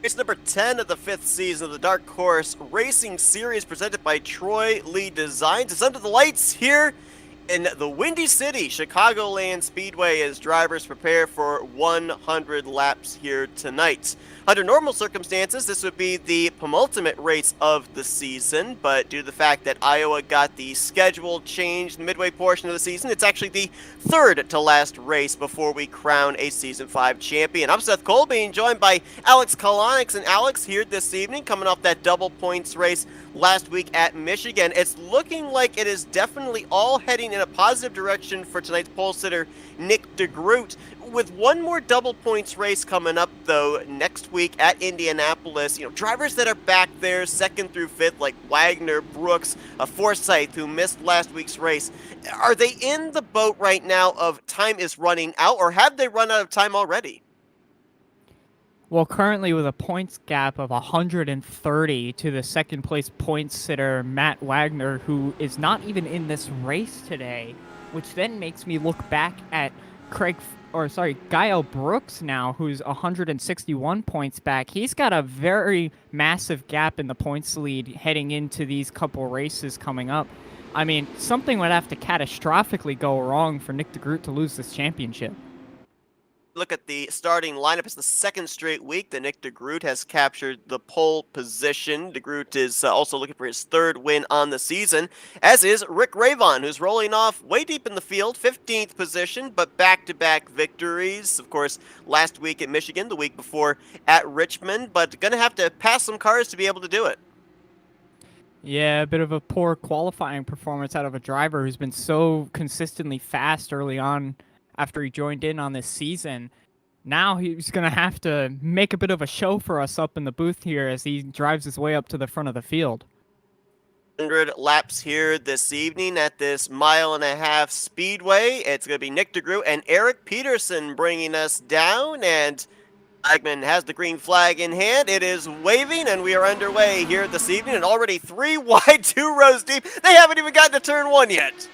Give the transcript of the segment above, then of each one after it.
Race number 10 of the 5th season of the Dark Horse Racing Series presented by Troy Lee Designs. It's under the lights here in the Windy City, Chicagoland Speedway, as drivers prepare for 100 laps here tonight. Under normal circumstances, this would be the penultimate race of the season, but due to the fact that Iowa got the schedule changed in the midway portion of the season, it's actually the third to last race before we crown a Season 5 champion. I'm Seth Cole, being joined by Alex Kolonix, and Alex here this evening, coming off that double points race last week at Michigan. It's looking like it is definitely all heading in a positive direction for tonight's pole sitter, Nick DeGroot. With one more double points race coming up, though, next week at Indianapolis, drivers that are back there, 2nd through 5th, like Wagner, Brooks, Forsyth, who missed last week's race, are they in the boat right now of time is running out, or have they run out of time already? Well, currently with a points gap of 130 to the second place points sitter, Matt Wagner, who is not even in this race today, which then makes me look back at Gael Brooks now, who's 161 points back. He's got a very massive gap in the points lead heading into these couple races coming up. I mean, something would have to catastrophically go wrong for Nick DeGroot to lose this championship. Look at the starting lineup. It's the second straight week that Nick DeGroot has captured the pole position. DeGroot is also looking for his third win on the season, as is Rick Ravon, who's rolling off way deep in the field, 15th position, but back-to-back victories. Of course, last week at Michigan, the week before at Richmond, but going to have to pass some cars to be able to do it. Yeah, a bit of a poor qualifying performance out of a driver who's been so consistently fast early on after he joined in on this season. Now he's going to have to make a bit of a show for us up in the booth here as he drives his way up to the front of the field. 100 laps here this evening at this 1.5 mile speedway. It's going to be Nick DeGroot and Eric Peterson bringing us down, and Flagman has the green flag in hand. It is waving, and we are underway here this evening, and already 3 wide, 2 rows deep. They haven't even gotten to turn 1 yet.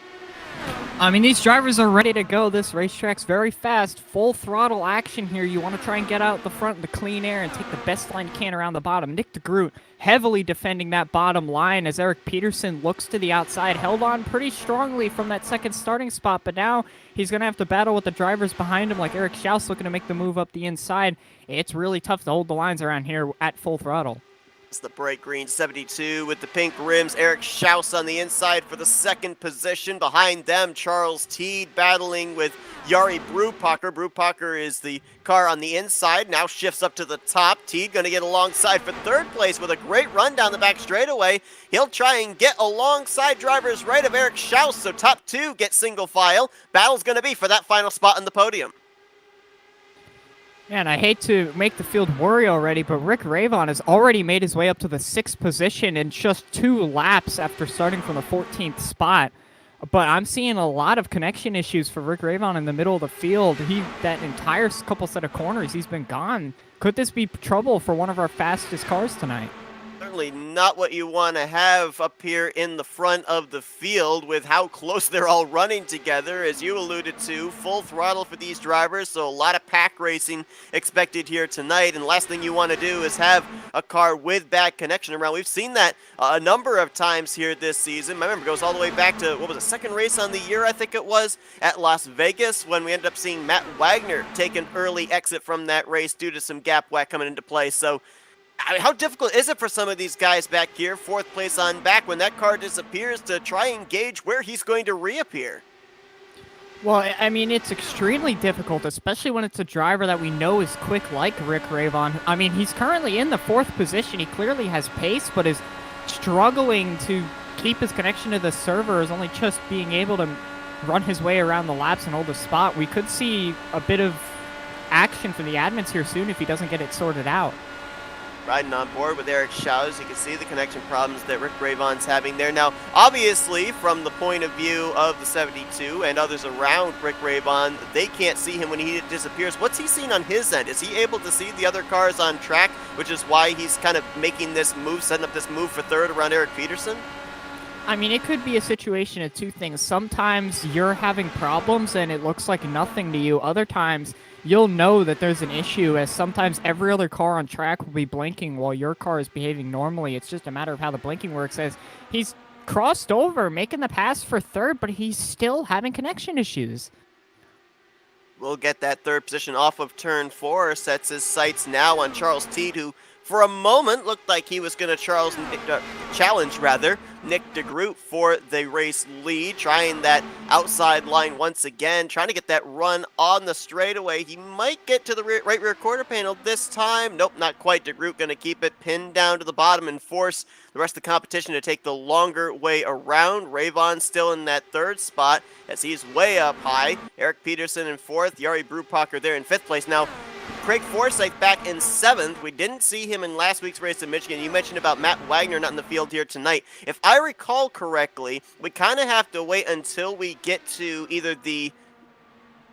I mean, these drivers are ready to go. This racetrack's very fast, full throttle action here. You want to try and get out the front in the clean air and take the best line you can around the bottom. Nick DeGroot heavily defending that bottom line as Eric Peterson looks to the outside, held on pretty strongly from that second starting spot, but now he's going to have to battle with the drivers behind him like Eric Shouse looking to make the move up the inside. It's really tough to hold the lines around here at full throttle. It's the bright green 72 with the pink rims. Eric Shouse on the inside for the second position. Behind them, Charles Teed battling with Jari Brupacher. Brupacher is the car on the inside, now shifts up to the top. Teed going to get alongside for third place with a great run down the back straightaway. He'll try and get alongside drivers right of Eric Shouse, so top 2 get single file. Battle's going to be for that final spot on the podium. Yeah, and I hate to make the field worry already, but Rick Ravon has already made his way up to the 6th position in just 2 laps after starting from the 14th spot. But I'm seeing a lot of connection issues for Rick Ravon in the middle of the field. That entire couple set of corners, he's been gone. Could this be trouble for one of our fastest cars tonight? Certainly not what you want to have up here in the front of the field with how close they're all running together. As you alluded to, full throttle for these drivers, so a lot of pack racing expected here tonight. And the last thing you want to do is have a car with bad connection around. We've seen that a number of times here this season. I remember it goes all the way back to, what was it, second race on the year, I think it was, at Las Vegas, when we ended up seeing Matt Wagner take an early exit from that race due to some gap whack coming into play. So I mean, how difficult is it for some of these guys back here, 4th place on back, when that car disappears, to try and gauge where he's going to reappear? Well, I mean, it's extremely difficult, especially when it's a driver that we know is quick like Rick Ravon. I mean, he's currently in the 4th position. He clearly has pace, but is struggling to keep his connection to the server, is only just being able to run his way around the laps and hold a spot. We could see a bit of action for the admins here soon if he doesn't get it sorted out. Riding on board with Eric Shouse, you can see the connection problems that Rick Ravon's having there. Now, obviously, from the point of view of the 72 and others around Rick Ravon, they can't see him when he disappears. What's he seeing on his end? Is he able to see the other cars on track, which is why he's kind of making this move, setting up this move for third around Eric Peterson? I mean, it could be a situation of two things. Sometimes you're having problems and it looks like nothing to you. Other times, you'll know that there's an issue, as sometimes every other car on track will be blinking while your car is behaving normally. It's just a matter of how the blinking works, as he's crossed over, making the pass for third, but he's still having connection issues. We'll get that third position off of turn 4, sets his sights now on Charles Teed, who for a moment looked like he was going to challenge Nick DeGroot for the race lead, trying that outside line once again, trying to get that run on the straightaway. He might get to the right rear quarter panel this time. Nope, not quite. DeGroot going to keep it pinned down to the bottom and force the rest of the competition to take the longer way around. Rayvon still in that third spot as he's way up high. Eric Peterson in fourth. Yari Brupacher there in fifth place. Now, Craig Forsyth back in 7th. We didn't see him in last week's race in Michigan. You mentioned about Matt Wagner not in the field here tonight. If I recall correctly, we kind of have to wait until we get to either the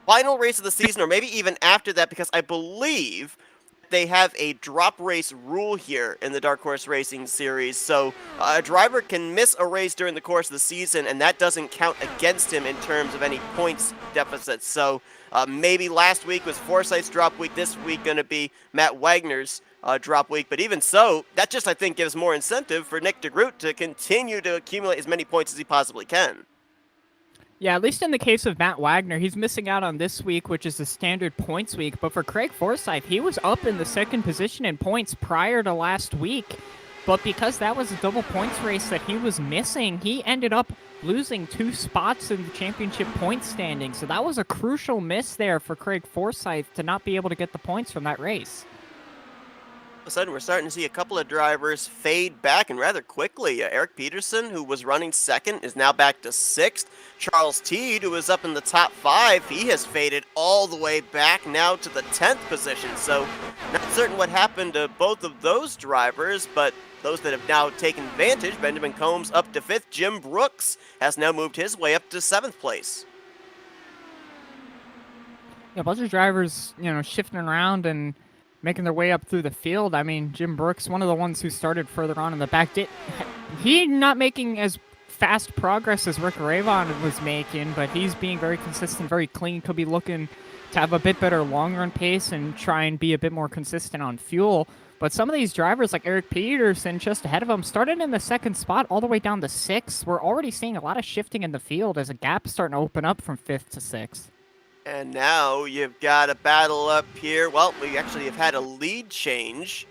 final race of the season or maybe even after that, because I believe they have a drop race rule here in the Dark Horse Racing Series. So a driver can miss a race during the course of the season, and that doesn't count against him in terms of any points deficits. So maybe last week was Forsyth's drop week. This week going to be Matt Wagner's drop week. But even so, that just, I think, gives more incentive for Nick DeGroot to continue to accumulate as many points as he possibly can. Yeah, at least in the case of Matt Wagner, he's missing out on this week, which is the standard points week. But for Craig Forsyth, he was up in the second position in points prior to last week. But because that was a double points race that he was missing, he ended up losing 2 spots in the championship point standing. So that was a crucial miss there for Craig Forsyth to not be able to get the points from that race. All of a sudden, we're starting to see a couple of drivers fade back, and rather quickly. Eric Peterson, who was running second, is now back to 6th. Charles Teed, who was up in the top 5, he has faded all the way back now to the 10th position. So not certain what happened to both of those drivers, but those that have now taken advantage, Benjamin Combs up to 5th. Jim Brooks has now moved his way up to 7th place. Yeah, a bunch of drivers, shifting around and making their way up through the field. I mean, Jim Brooks, one of the ones who started further on in the back, he not making as fast progress as Rick Rayvon was making, but he's being very consistent, very clean. Could be looking to have a bit better long run pace and try and be a bit more consistent on fuel. But some of these drivers, like Eric Peterson, just ahead of him, started in the 2nd spot all the way down to 6th. We're already seeing a lot of shifting in the field as a gap is starting to open up from 5th to 6th. And now you've got a battle up here. Well, we actually have had a lead change,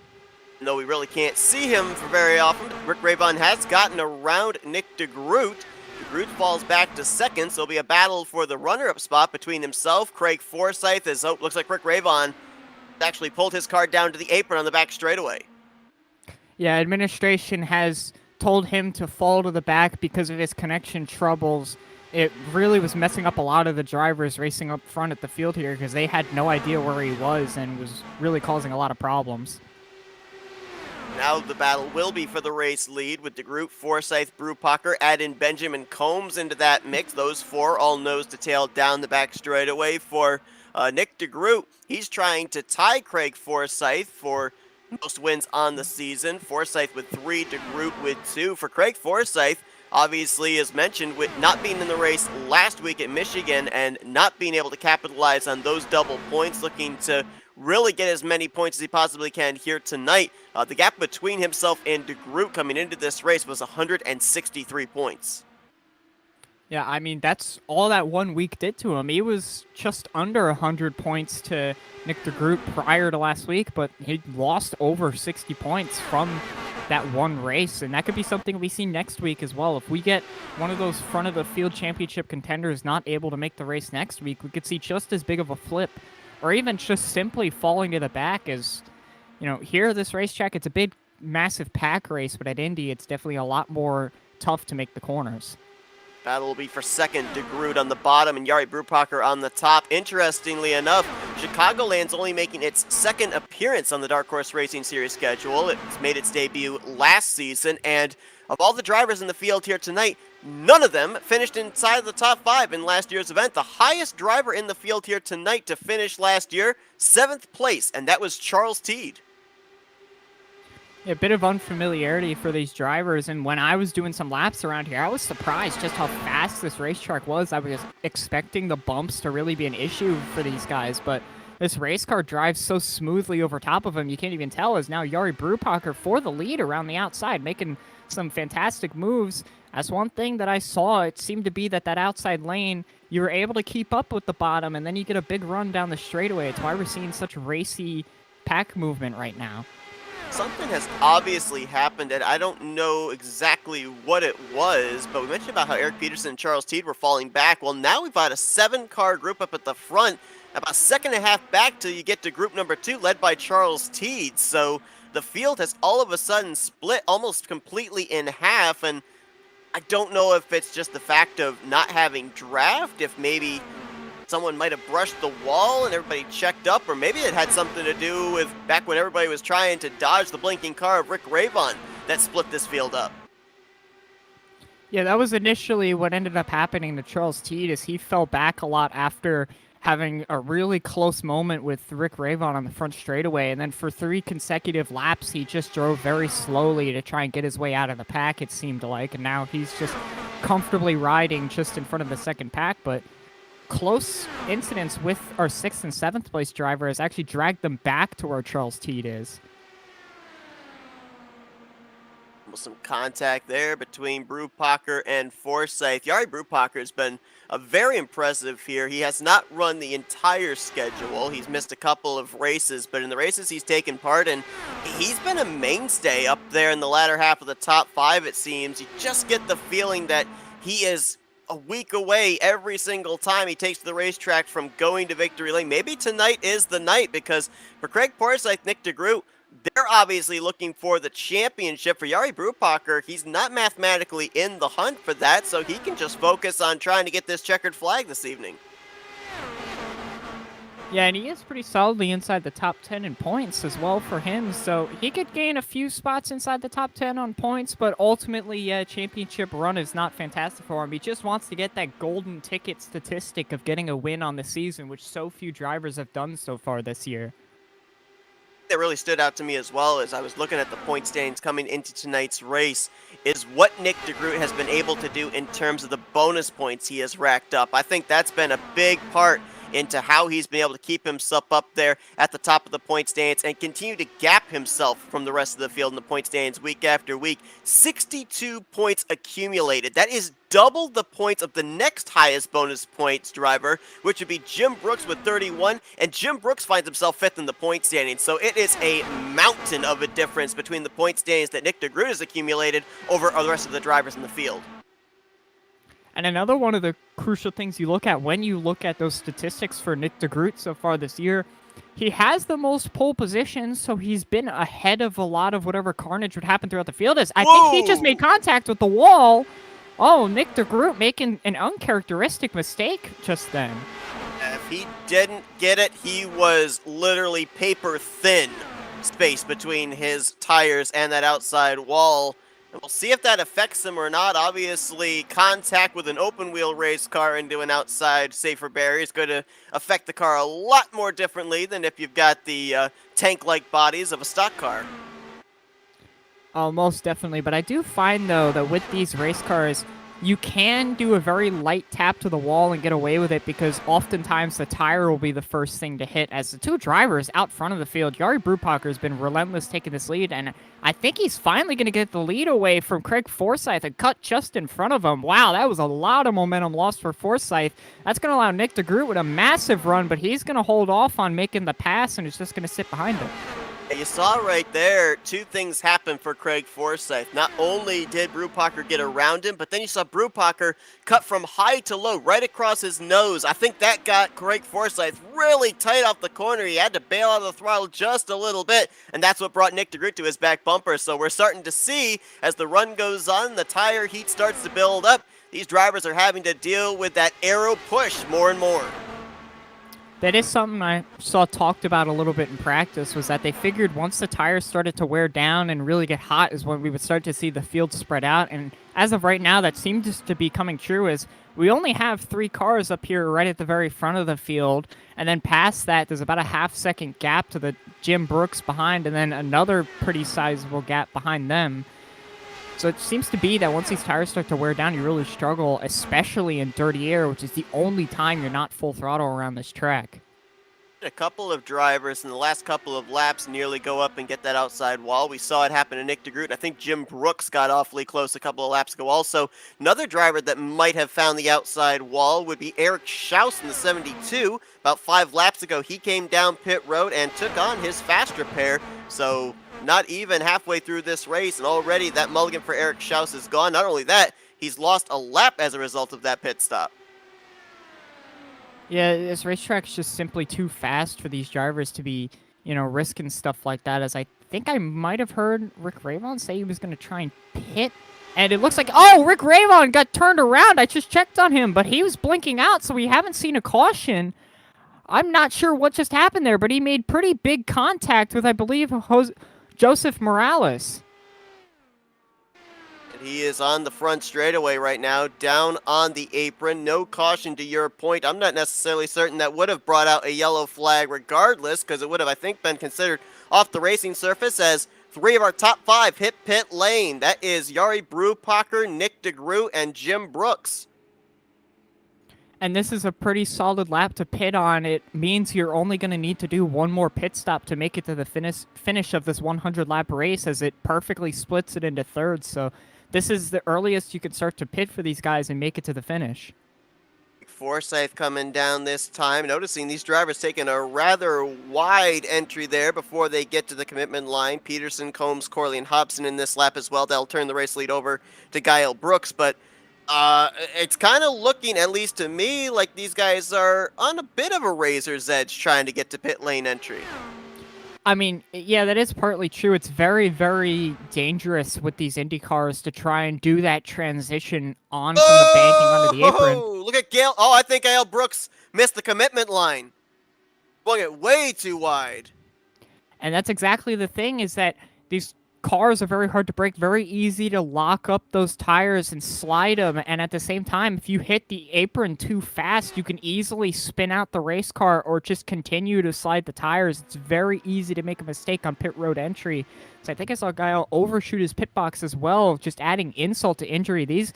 though we really can't see him for very often. Rick Rayvon has gotten around Nick DeGroot. DeGroot falls back to 2nd, so it'll be a battle for the runner-up spot between himself, Craig Forsyth, as looks like Rick Rayvon actually pulled his car down to the apron on the back straightaway. Yeah, administration has told him to fall to the back because of his connection troubles. It really was messing up a lot of the drivers racing up front at the field here because they had no idea where he was and was really causing a lot of problems. Now the battle will be for the race lead with DeGroot, Forsyth, Brupacher, add in Benjamin Combs into that mix. Those 4 all nose to tail down the back straightaway for Nick DeGroot. He's trying to tie Craig Forsyth for most wins on the season. Forsyth with 3, DeGroot with 2. For Craig Forsyth, obviously, as mentioned, with not being in the race last week at Michigan and not being able to capitalize on those double points, looking to really get as many points as he possibly can here tonight. The gap between himself and DeGroot coming into this race was 163 points. Yeah, I mean, that's all that 1 week did to him. He was just under 100 points to Nick DeGroot prior to last week, but he lost over 60 points from that one race, and that could be something we see next week as well. If we get one of those front-of-the-field championship contenders not able to make the race next week, we could see just as big of a flip, or even just simply falling to the back as, here at this racetrack, it's a big, massive pack race, but at Indy, it's definitely a lot more tough to make the corners. Battle will be for 2nd, DeGroot on the bottom and Yari Brupacher on the top. Interestingly enough, Chicagoland's only making its 2nd appearance on the Dark Horse Racing Series schedule. It's made its debut last season, and of all the drivers in the field here tonight, none of them finished inside the top 5 in last year's event. The highest driver in the field here tonight to finish last year, 7th place, and that was Charles Teed. A bit of unfamiliarity for these drivers, and when I was doing some laps around here, I was surprised just how fast this racetrack was. I was expecting the bumps to really be an issue for these guys, but this race car drives so smoothly over top of him, you can't even tell, as now Jari Brupacher for the lead around the outside, making some fantastic moves. That's one thing that I saw. It seemed to be that outside lane, you were able to keep up with the bottom, and then you get a big run down the straightaway. It's why we're seeing such racy pack movement right now. Something has obviously happened, and I don't know exactly what it was, but we mentioned about how Eric Peterson and Charles Teed were falling back. Well, now we've got a 7-car group up at the front, about a second and a half back till you get to group number 2, led by Charles Teed. So the field has all of a sudden split almost completely in half, and I don't know if it's just the fact of not having draft, if maybe someone might have brushed the wall and everybody checked up, or maybe it had something to do with back when everybody was trying to dodge the blinking car of Rick Ravon that split this field up. Yeah, that was initially what ended up happening to Charles Teed, is he fell back a lot after having a really close moment with Rick Ravon on the front straightaway, and then for 3 consecutive laps, he just drove very slowly to try and get his way out of the pack, it seemed like, and now he's just comfortably riding just in front of the second pack, but close incidents with our 6th and 7th place driver has actually dragged them back to where Charles Teed is. Some contact there between Brupacher and Forsyth. Jari Brupacher has been very impressive here. He has not run the entire schedule. He's missed a couple of races, but in the races he's taken part in, he's been a mainstay up there in the latter half of the top 5, it seems. You just get the feeling that he is a week away every single time he takes to the racetrack from going to victory lane. Maybe tonight is the night, because for Craig Forsyth, Nick DeGroot, they're obviously looking for the championship. For Jari Brupacher, he's not mathematically in the hunt for that, so he can just focus on trying to get this checkered flag this evening. Yeah, and he is pretty solidly inside the top 10 in points as well for him, so he could gain a few spots inside the top 10 on points, but ultimately, yeah, championship run is not fantastic for him. He just wants to get that golden ticket statistic of getting a win on the season, which so few drivers have done so far this year. That really stood out to me as well as I was looking at the point standings coming into tonight's race is what Nick DeGroot has been able to do in terms of the bonus points he has racked up. I think that's been a big part into how he's been able to keep himself up there at the top of the point standings and continue to gap himself from the rest of the field in the point standings week after week. 62 points accumulated. That is double the points of the next highest bonus points driver, which would be Jim Brooks with 31, and Jim Brooks finds himself 5th in the point standings. So it is a mountain of a difference between the point standings that Nick DeGroot has accumulated over the rest of the drivers in the field. And another one of the crucial things you look at when you look at those statistics for Nick DeGroot so far this year, he has the most pole positions, so he's been ahead of a lot of whatever carnage would happen throughout the field. I think he just made contact with the wall. Oh, Nick DeGroot making an uncharacteristic mistake just then. If he didn't get it, he was literally paper thin space between his tires and that outside wall. And we'll see if that affects him or not. Obviously, contact with an open-wheel race car into an outside safer barrier is going to affect the car a lot more differently than if you've got the tank-like bodies of a stock car. Oh, most definitely. But I do find, though, that with these race cars, you can do a very light tap to the wall and get away with it because oftentimes the tire will be the first thing to hit. As the 2 drivers out front of the field, Jari Brupacher has been relentless taking this lead, and I think he's finally going to get the lead away from Craig Forsyth and cut just in front of him. Wow, that was a lot of momentum lost for Forsyth. That's going to allow Nick DeGroot with a massive run, but he's going to hold off on making the pass and is just going to sit behind him. You saw right there, 2 things happen for Craig Forsyth. Not only did Brupacher get around him, but then you saw Brupacher cut from high to low right across his nose. I think that got Craig Forsyth really tight off the corner. He had to bail out of the throttle just a little bit, and that's what brought Nick DeGroot to his back bumper. So we're starting to see, as the run goes on, the tire heat starts to build up. These drivers are having to deal with that aero push more and more. That is something I saw talked about a little bit in practice, was that they figured once the tires started to wear down and really get hot is when we would start to see the field spread out. And as of right now, that seems to be coming true, as we only have 3 cars up here right at the very front of the field. And then past that, there's about a half-second gap to the Jim Brooks behind, and then another pretty sizable gap behind them. So it seems to be that once these tires start to wear down, you really struggle, especially in dirty air, which is the only time you're not full throttle around this track. A couple of drivers in the last couple of laps nearly go up and get that outside wall. We saw it happen to Nick DeGroot, and I think Jim Brooks got awfully close a couple of laps ago also. Another driver that might have found the outside wall would be Eric Shouse in the 72. About 5 laps ago, he came down pit road and took on his fast repair. So not even halfway through this race, and already that mulligan for Eric Shouse is gone. Not only that, he's lost a lap as a result of that pit stop. Yeah, this racetrack's just simply too fast for these drivers to be, risking stuff like that, as I think I might have heard Rick Ravon say he was going to try and pit. And it looks like, Rick Ravon got turned around. I just checked on him, but he was blinking out, so we haven't seen a caution. I'm not sure what just happened there, but he made pretty big contact with, I believe, Joseph Morales. He is on the front straightaway right now, down on the apron. No caution to your point. I'm not necessarily certain that would have brought out a yellow flag regardless, because it would have, I think, been considered off the racing surface, as 3 of our top 5 hit pit lane. That is Jari Brupacher, Nick DeGroot, and Jim Brooks. And this is a pretty solid lap to pit on. It means you're only going to need to do one more pit stop to make it to the finish of this 100-lap race, as it perfectly splits it into thirds. So this is the earliest you could start to pit for these guys and make it to the finish. Forsyth coming down this time, noticing these drivers taking a rather wide entry there before they get to the commitment line. Peterson, Combs, Corley, and Hobson in this lap as well. That'll turn the race lead over to Gael Brooks, but it's kind of looking, at least to me, like these guys are on a bit of a razor's edge trying to get to pit lane entry. I mean, yeah, that is partly true. It's very, very dangerous with these Indy cars to try and do that transition on from the banking onto the apron. Look at Gail. I think Gael Brooks missed the commitment line. Going it way too wide. And that's exactly the thing, is that these cars are very hard to break, very easy to lock up those tires and slide them, and at the same time, if you hit the apron too fast, you can easily spin out the race car or just continue to slide the tires. It's very easy to make a mistake on pit road entry. So I think I saw Gael overshoot his pit box as well, just adding insult to injury. These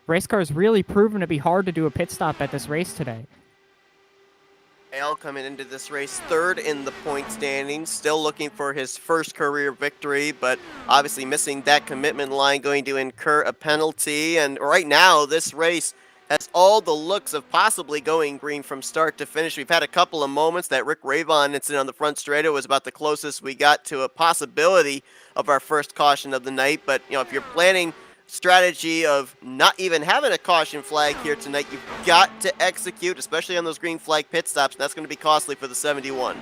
race cars really proven to be hard to do a pit stop at this race today. Gael coming into this race 3rd in the point standings, still looking for his first career victory, but obviously missing that commitment line, going to incur a penalty. And right now, this race has all the looks of possibly going green from start to finish. We've had a couple of moments. That Rick Ravon incident on the front straightaway was about the closest we got to a possibility of our first caution of the night. But, if you're planning strategy of not even having a caution flag here tonight, you've got to execute, especially on those green flag pit stops, and that's going to be costly for the 71.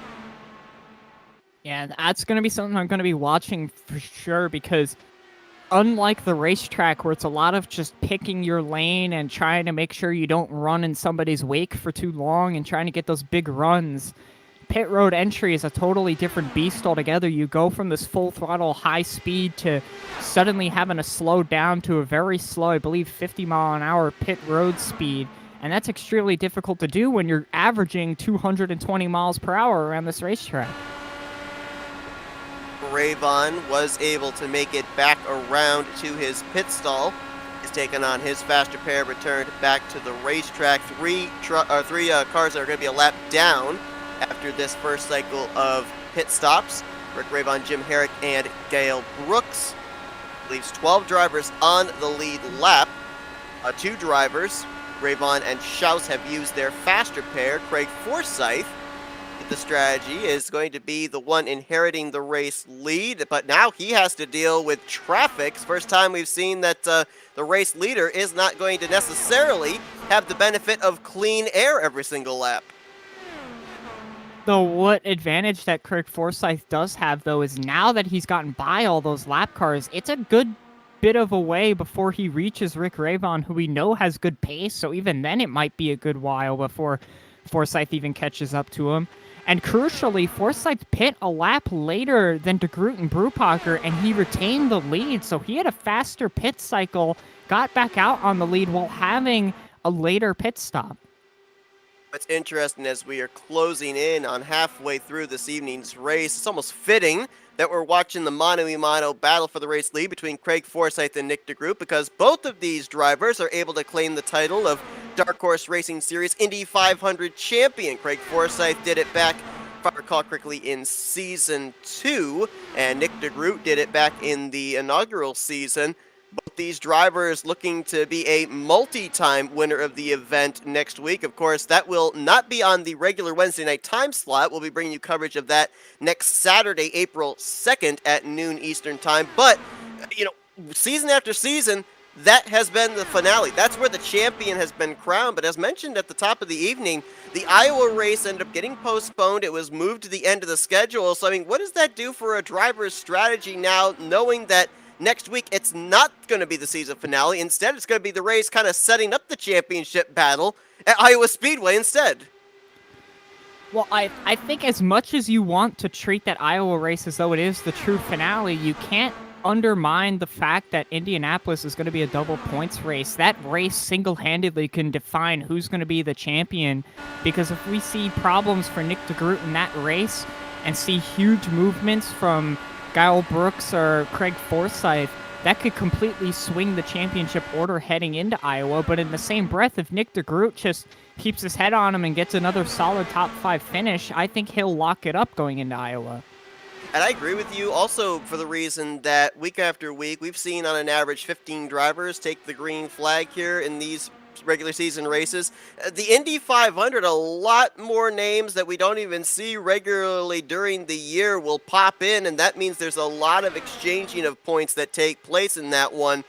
Yeah, that's going to be something I'm going to be watching for sure, because unlike the racetrack where it's a lot of just picking your lane and trying to make sure you don't run in somebody's wake for too long and trying to get those big runs, pit road entry is a totally different beast altogether. You go from this full throttle high speed to suddenly having to slow down to a very slow, I believe 50 mile an hour pit road speed. And that's extremely difficult to do when you're averaging 220 miles per hour around this racetrack. Ravon was able to make it back around to his pit stall. He's taken on his fast repair, returned back to the racetrack. Three cars that are going to be a lap down after this first cycle of pit stops. Rick Ravon, Jim Herrick, and Gael Brooks. Leaves 12 drivers on the lead lap. 2 drivers, Ravon and Shouse, have used their fast repair. Craig Forsyth, the strategy, is going to be the one inheriting the race lead, but now he has to deal with traffic. It's the first time we've seen that the race leader is not going to necessarily have the benefit of clean air every single lap. Though what advantage that Craig Forsyth does have, though, is now that he's gotten by all those lap cars, it's a good bit of a way before he reaches Rick Ravon, who we know has good pace, so even then it might be a good while before Forsyth even catches up to him. And crucially, Forsyth pit a lap later than DeGroot and Brubacher, and he retained the lead. So he had a faster pit cycle, got back out on the lead while having a later pit stop. What's interesting as we are closing in on halfway through this evening's race, it's almost fitting that we're watching the mano-a-mano battle for the race lead between Craig Forsyth and Nick DeGroot, because both of these drivers are able to claim the title of Dark Horse Racing Series Indy 500 champion. Craig Forsyth did it back, if I recall correctly, in Season 2, and Nick DeGroot did it back in the inaugural season. Both these drivers looking to be a multi-time winner of the event next week. Of course, that will not be on the regular Wednesday night time slot. We'll be bringing you coverage of that next Saturday, April 2nd at noon Eastern time. But, season after season, that has been the finale. That's where the champion has been crowned. But as mentioned at the top of the evening, the Iowa race ended up getting postponed. It was moved to the end of the schedule. So, what does that do for a driver's strategy now, knowing that next week, it's not going to be the season finale. Instead, it's going to be the race kind of setting up the championship battle at Iowa Speedway instead. Well, I think as much as you want to treat that Iowa race as though it is the true finale, you can't undermine the fact that Indianapolis is going to be a double points race. That race single-handedly can define who's going to be the champion, because if we see problems for Nick DeGroot in that race and see huge movements from Kyle Brooks or Craig Forsyth, that could completely swing the championship order heading into Iowa. But in the same breath, if Nick DeGroot just keeps his head on him and gets another solid top 5 finish, I think he'll lock it up going into Iowa. And I agree with you also for the reason that week after week, we've seen on an average 15 drivers take the green flag here in these regular season races. The Indy 500, a lot more names that we don't even see regularly during the year will pop in, and that means there's a lot of exchanging of points that take place in that one.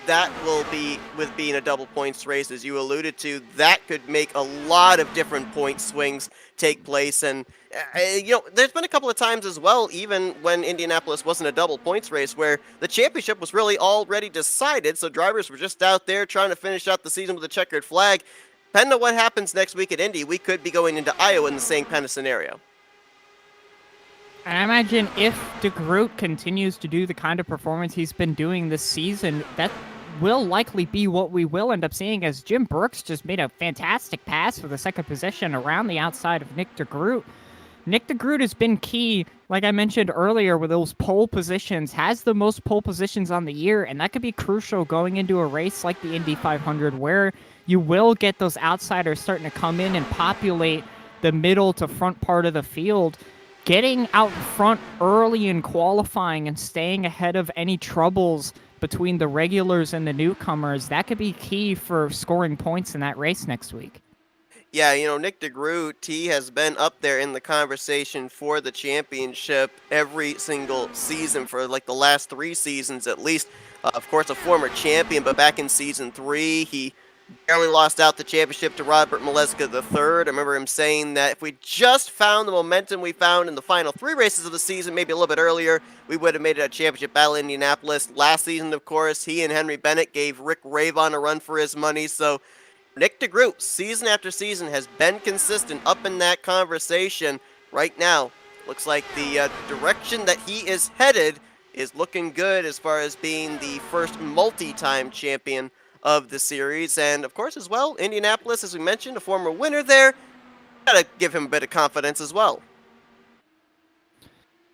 That will be, with being a double points race, as you alluded to, that could make a lot of different point swings take place. And, there's been a couple of times as well, even when Indianapolis wasn't a double points race, where the championship was really already decided, so drivers were just out there trying to finish out the season with a checkered flag. Depending on what happens next week at Indy, we could be going into Iowa in the same kind of scenario. And I imagine if DeGroot continues to do the kind of performance he's been doing this season, that will likely be what we will end up seeing, as Jim Brooks just made a fantastic pass for the second position around the outside of Nick DeGroot. Nick DeGroot has been key, like I mentioned earlier, with those pole positions, has the most pole positions on the year, and that could be crucial going into a race like the Indy 500, where you will get those outsiders starting to come in and populate the middle to front part of the field. Getting out front early in qualifying and staying ahead of any troubles between the regulars and the newcomers, that could be key for scoring points in that race next week. Yeah, Nick DeGroot, he has been up there in the conversation for the championship every single season for like the last 3 seasons at least. Of course, a former champion, but back in Season 3, he barely lost out the championship to Robert Maleska III. I remember him saying that if we just found the momentum we found in the final 3 races of the season, maybe a little bit earlier, we would have made it a championship battle in Indianapolis. Last season, of course, he and Henry Bennett gave Rick Ravon a run for his money. So Nick DeGroot, season after season, has been consistent up in that conversation. Right now, looks like the direction that he is headed is looking good as far as being the first multi-time champion of the series. And of course, as well, Indianapolis, as we mentioned, a former winner there. Gotta give him a bit of confidence as well.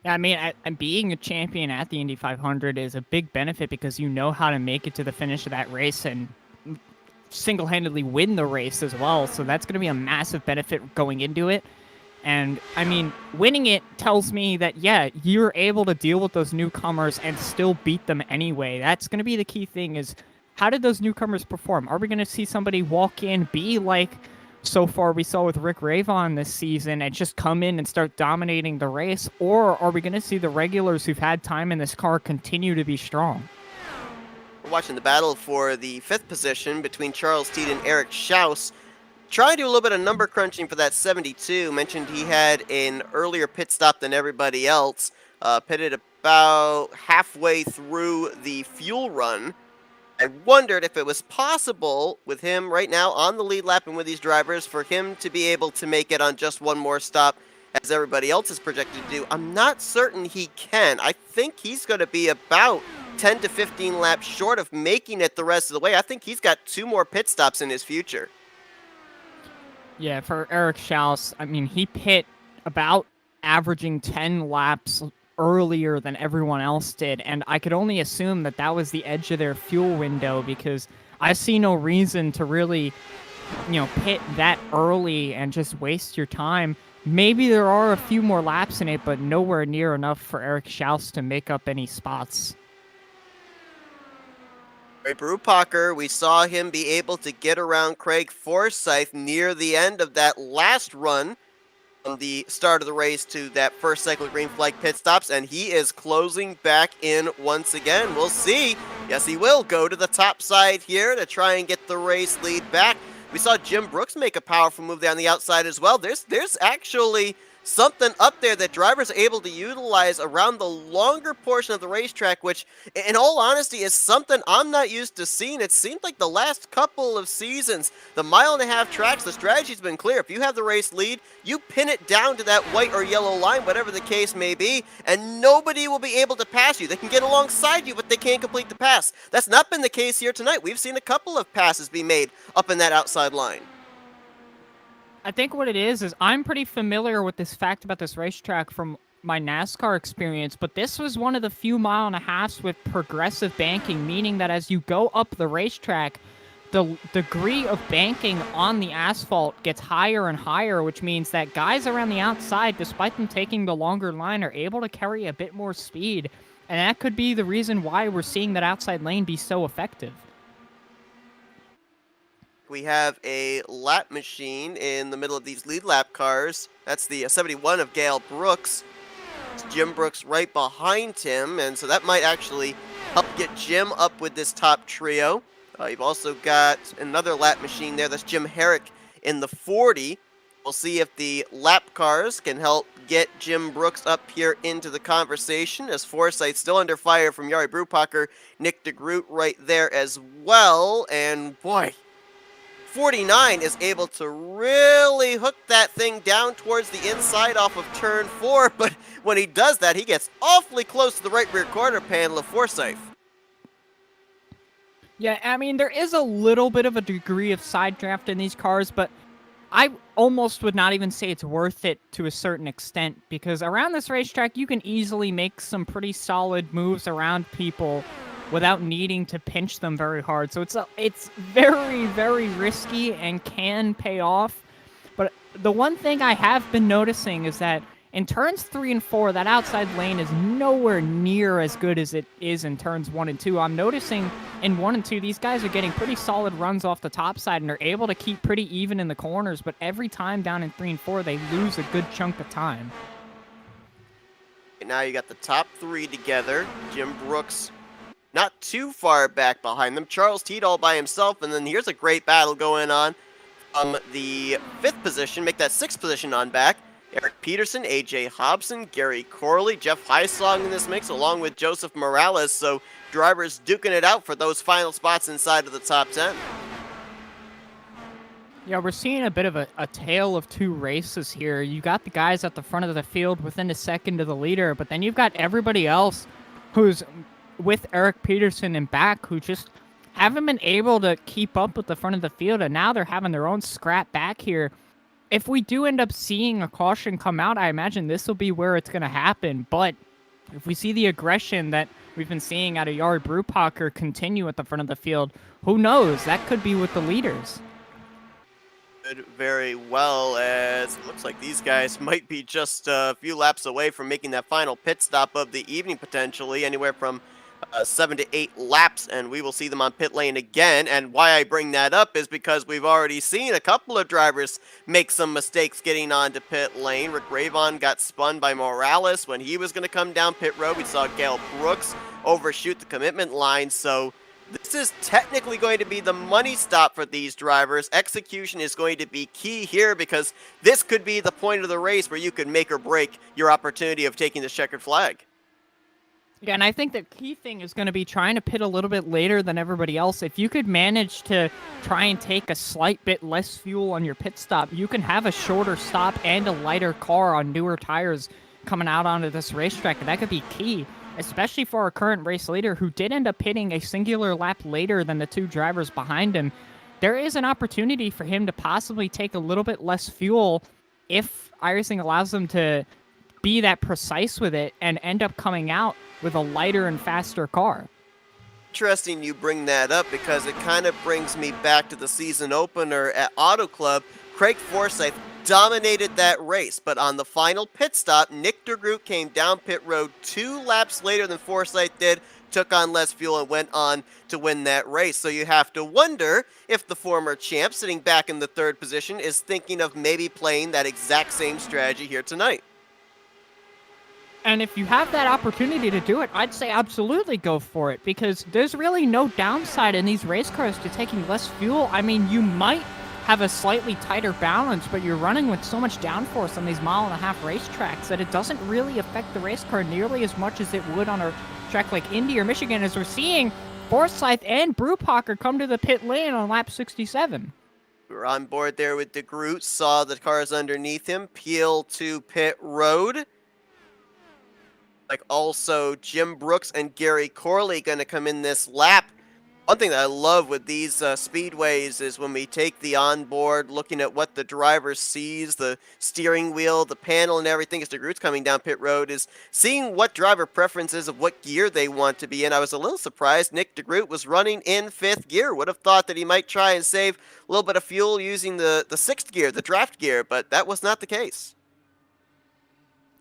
Yeah, I mean, being a champion at the Indy 500 is a big benefit, because you know how to make it to the finish of that race and single-handedly win the race as well. So that's going to be a massive benefit going into it. And, I mean, winning it tells me that, yeah, you're able to deal with those newcomers and still beat them anyway. That's going to be the key thing, is how did those newcomers perform? Are we going to see somebody walk in, be like so far we saw with Rick Ravon this season, and just come in and start dominating the race? Or are we going to see the regulars who've had time in this car continue to be strong? We're watching the battle for the 5th position between Charles Teed and Eric Shouse. Trying to do a little bit of number crunching for that 72. Mentioned he had an earlier pit stop than everybody else. Pitted about halfway through the fuel run. I wondered if it was possible with him right now on the lead lap and with these drivers for him to be able to make it on just one more stop as everybody else is projected to do. I'm not certain he can. I think he's going to be about 10 to 15 laps short of making it the rest of the way. I think he's got 2 more pit stops in his future. Yeah, for Eric Shouse, I mean, he pit about averaging 10 laps earlier than everyone else did, and I could only assume that that was the edge of their fuel window because I see no reason to really, pit that early and just waste your time. Maybe there are a few more laps in it, but nowhere near enough for Eric Shouse to make up any spots. Brupacher, we saw him be able to get around Craig Forsyth near the end of that last run from the start of the race to that first cycle of green flag pit stops, and he is closing back in once again. We'll see. Yes, he will go to the top side here to try and get the race lead back. We saw Jim Brooks make a powerful move down the outside as well. There's actually something up there that drivers are able to utilize around the longer portion of the racetrack, which, in all honesty, is something I'm not used to seeing. It seemed like the last couple of seasons, the mile-and-a-half tracks, the strategy's been clear. If you have the race lead, you pin it down to that white or yellow line, whatever the case may be, and nobody will be able to pass you. They can get alongside you, but they can't complete the pass. That's not been the case here tonight. We've seen a couple of passes be made up in that outside line. I think what it is I'm pretty familiar with this fact about this racetrack from my NASCAR experience, but this was one of the few mile-and-a-halves with progressive banking, meaning that as you go up the racetrack, the degree of banking on the asphalt gets higher and higher, which means that guys around the outside, despite them taking the longer line, are able to carry a bit more speed, and that could be the reason why we're seeing that outside lane be so effective. We have a lap machine in the middle of these lead lap cars. That's the 71 of Gale Brooks. It's Jim Brooks right behind him, and so that might actually help get Jim up with this top trio. You've also got another lap machine there. That's Jim Herrick in the 40. We'll see if the lap cars can help get Jim Brooks up here into the conversation, as Forsyth still under fire from Jari Brupacher, Nick DeGroot right there as well, and boy, 49 is able to really hook that thing down towards the inside off of turn 4, but when he does that, he gets awfully close to the right rear quarter panel of Forsyth. Yeah, I mean, there is a little bit of a degree of side draft in these cars, but I almost would not even say it's worth it to a certain extent, because around this racetrack, you can easily make some pretty solid moves around people without needing to pinch them very hard. So it's very, very risky and can pay off. But the one thing I have been noticing is that in turns 3 and 4, that outside lane is nowhere near as good as it is in turns 1 and 2. I'm noticing in 1 and 2, these guys are getting pretty solid runs off the top side and are able to keep pretty even in the corners, but every time down in 3 and 4, they lose a good chunk of time. Now you got the top 3 together. Jim Brooks not too far back behind them. Charles Teed all by himself, and then here's a great battle going on from the 5th position. Make that 6th position on back. Eric Peterson, AJ Hobson, Gary Corley, Jeff Heisong in this mix, along with Joseph Morales. So drivers duking it out for those final spots inside of the top 10. Yeah, we're seeing a bit of a tale of two races here. You got the guys at the front of the field within a second of the leader, but then you've got everybody else who's with Eric Peterson in back who just haven't been able to keep up with the front of the field, and now they're having their own scrap back here. If we do end up seeing a caution come out, I imagine this will be where it's going to happen, but if we see the aggression that we've been seeing out of Jari Brupacher continue at the front of the field, who knows? That could be with the leaders. Very well, as it looks like these guys might be just a few laps away from making that final pit stop of the evening, potentially anywhere from 7 to 8 laps, and we will see them on pit lane again. And why I bring that up is because we've already seen a couple of drivers make some mistakes getting onto pit lane. Rick Ravon got spun by Morales when he was going to come down pit road. We saw Gale Brooks overshoot the commitment line, so this is technically going to be the money stop for these drivers. Execution is going to be key here, because this could be the point of the race where you could make or break your opportunity of taking the checkered flag. Yeah, and I think the key thing is going to be trying to pit a little bit later than everybody else. If you could manage to try and take a slight bit less fuel on your pit stop, you can have a shorter stop and a lighter car on newer tires coming out onto this racetrack, and that could be key, especially for our current race leader who did end up pitting a singular lap later than the two drivers behind him. There is an opportunity for him to possibly take a little bit less fuel if iRacing allows them to be that precise with it and end up coming out with a lighter and faster car. Interesting you bring that up because it kind of brings me back to the season opener at Auto Club. Craig Forsyth dominated that race, but on the final pit stop, Nick DeGroot came down pit road 2 laps later than Forsyth did, took on less fuel, and went on to win that race. So you have to wonder if the former champ, sitting back in the 3rd position, is thinking of maybe playing that exact same strategy here tonight. And if you have that opportunity to do it, I'd say absolutely go for it, because there's really no downside in these race cars to taking less fuel. I mean, you might have a slightly tighter balance, but you're running with so much downforce on these mile-and-a-half racetracks that it doesn't really affect the race car nearly as much as it would on a track like Indy or Michigan, as we're seeing Forsyth and Brubacher come to the pit lane on lap 67. We were on board there with DeGroot, saw the cars underneath him peel to pit road. Like also Jim Brooks and Gary Corley going to come in this lap. One thing that I love with these speedways is when we take the onboard, looking at what the driver sees, the steering wheel, the panel, and everything as DeGroot's coming down pit road, is seeing what driver preferences of what gear they want to be in. I was a little surprised Nick DeGroot was running in 5th gear. Would have thought that he might try and save a little bit of fuel using the 6th gear, the draft gear, but that was not the case.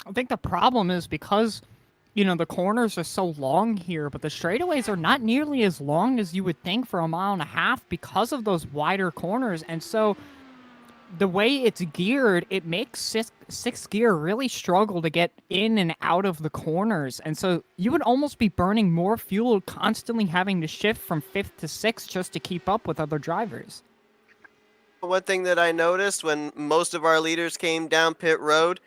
I think the problem is because, you know, the corners are so long here, but the straightaways are not nearly as long as you would think for a mile and a half because of those wider corners. And so the way it's geared, it makes sixth gear really struggle to get in and out of the corners. And so you would almost be burning more fuel constantly having to shift from 5th to 6th just to keep up with other drivers. One thing that I noticed when most of our leaders came down pit road,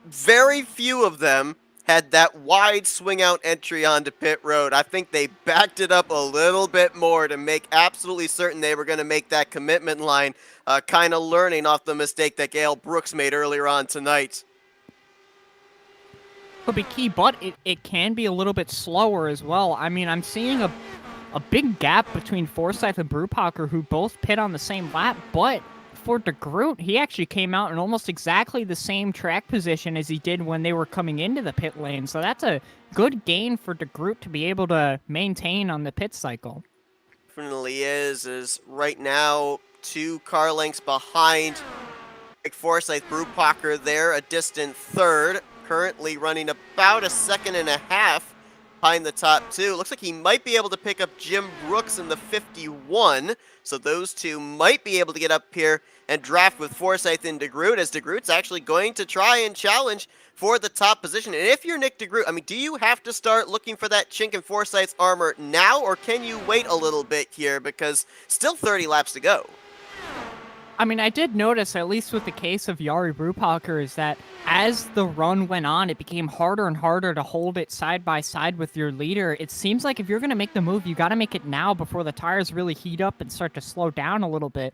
very few of them had that wide swing out entry onto pit road. I think they backed it up a little bit more to make absolutely certain they were going to make that commitment line, kind of learning off the mistake that Gail Brooks made earlier on tonight. Could be key, but it can be a little bit slower as well. I mean, I'm seeing a big gap between Forsyth and Brubacher, who both pit on the same lap, but for DeGroot, he actually came out in almost exactly the same track position as he did when they were coming into the pit lane. So that's a good gain for DeGroot to be able to maintain on the pit cycle. Definitely is right now 2 car lengths behind Forsyth. Brubacher there, a distant 3rd, currently running about a 1.5 seconds behind the top 2. Looks like he might be able to pick up Jim Brooks in the 51, so those two might be able to get up here and draft with Forsyth and DeGroot, as DeGroot's actually going to try and challenge for the top position. And if you're Nick DeGroot, I mean, do you have to start looking for that chink in Forsyth's armor now, or can you wait a little bit here, because still 30 laps to go? I mean, I did notice, at least with the case of Jari Brubacher, is that as the run went on, it became harder and harder to hold it side by side with your leader. It seems like if you're going to make the move, you got to make it now before the tires really heat up and start to slow down a little bit,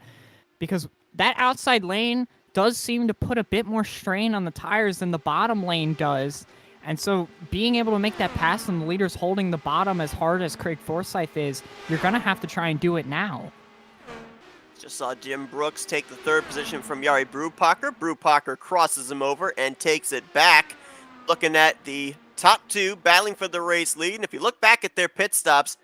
because that outside lane does seem to put a bit more strain on the tires than the bottom lane does. And so being able to make that pass and the leader's holding the bottom as hard as Craig Forsyth is, you're going to have to try and do it now. Just saw Jim Brooks take the 3rd position from Jari Brubacher. Brubacher crosses him over and takes it back. Looking at the top 2 battling for the race lead. And if you look back at their pit stops,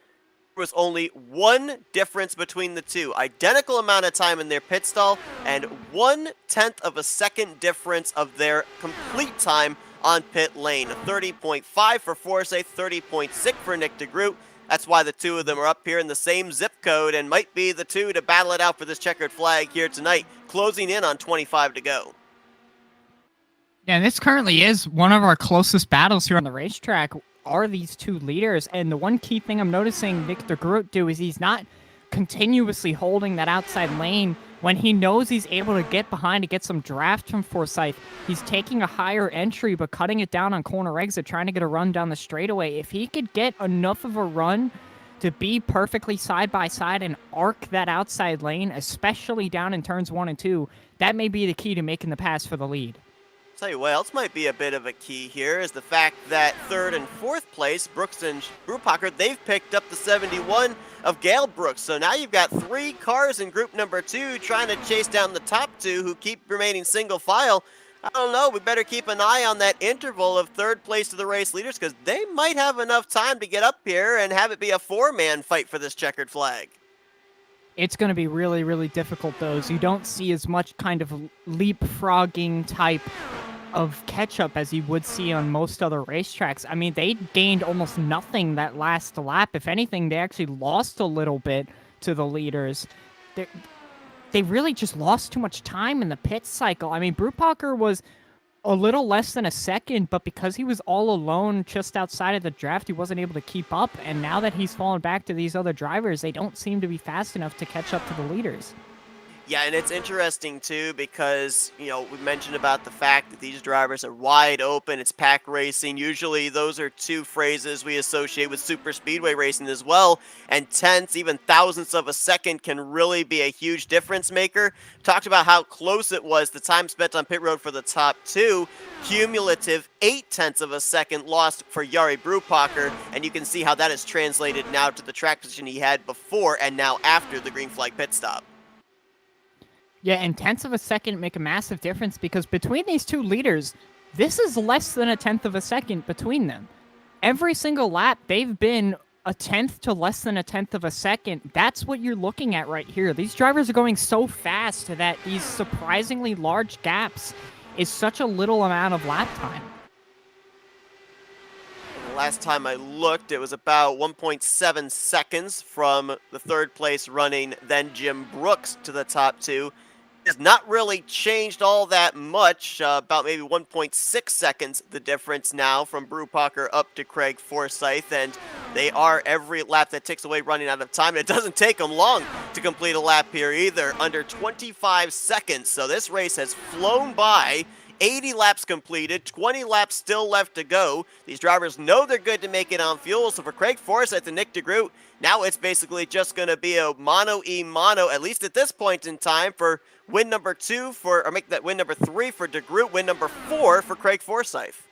there was only 1 difference between the two. Identical amount of time in their pit stall and 1/10 of a second difference of their complete time on pit lane. 30.5 for Forsyth, 30.6 for Nick DeGroot. That's why the two of them are up here in the same zip code and might be the two to battle it out for this checkered flag here tonight, closing in on 25 to go. Yeah, and this currently is one of our closest battles here on the racetrack, are these two leaders. And the one key thing I'm noticing Nick DeGroot do is he's not continuously holding that outside lane when he knows he's able to get behind to get some draft from Forsyth, he's taking a higher entry but cutting it down on corner exit, trying to get a run down the straightaway. If he could get enough of a run to be perfectly side by side and arc that outside lane, especially down in turns 1 and 2, that may be the key to making the pass for the lead. Tell you what else might be a bit of a key here is the fact that 3rd and 4th place, Brooks and Brubacher, they've picked up the 71 of Gale Brooks. So now you've got 3 cars in group number 2 trying to chase down the top 2 who keep remaining single file. I don't know, we better keep an eye on that interval of 3rd place to the race leaders because they might have enough time to get up here and have it be a 4-man fight for this checkered flag. It's going to be really, really difficult, though. You don't see as much kind of leapfrogging type of catch-up as you would see on most other racetracks. I mean, they gained almost nothing that last lap. If anything, they actually lost a little bit to the leaders. They really just lost too much time in the pit cycle. I mean, Brubacher was a little less than a second, but because he was all alone just outside of the draft, he wasn't able to keep up. And now that he's fallen back to these other drivers, they don't seem to be fast enough to catch up to the leaders. Yeah, and it's interesting, too, because, you know, we mentioned about the fact that these drivers are wide open. It's pack racing. Usually those are 2 phrases we associate with super speedway racing as well. And tenths, even thousandths of a second can really be a huge difference maker. Talked about how close it was, the time spent on pit road for the top 2. Cumulative 0.8 of a second lost for Jari Brubacher. And you can see how that is translated now to the track position he had before and now after the green flag pit stop. Yeah, and tenths of a second make a massive difference because between these 2 leaders, this is less than a 10th of a second between them. Every single lap, they've been a 10th to less than a 10th of a second. That's what you're looking at right here. These drivers are going so fast that these surprisingly large gaps is such a little amount of lap time. Last time I looked, it was about 1.7 seconds from the 3rd place running, then Jim Brooks to the top 2. Has not really changed all that much, about maybe 1.6 seconds the difference now from Brubacher up to Craig Forsyth, and they are every lap that ticks away running out of time. It doesn't take them long to complete a lap here either, under 25 seconds, so this race has flown by. 80 laps completed, 20 laps still left to go. These drivers know they're good to make it on fuel, so for Craig Forsyth and Nick DeGroot, now it's basically just going to be a mono-e-mono, at least at this point in time, for win number 2, or make that win number 3 for DeGroot, win number 4 for Craig Forsyth.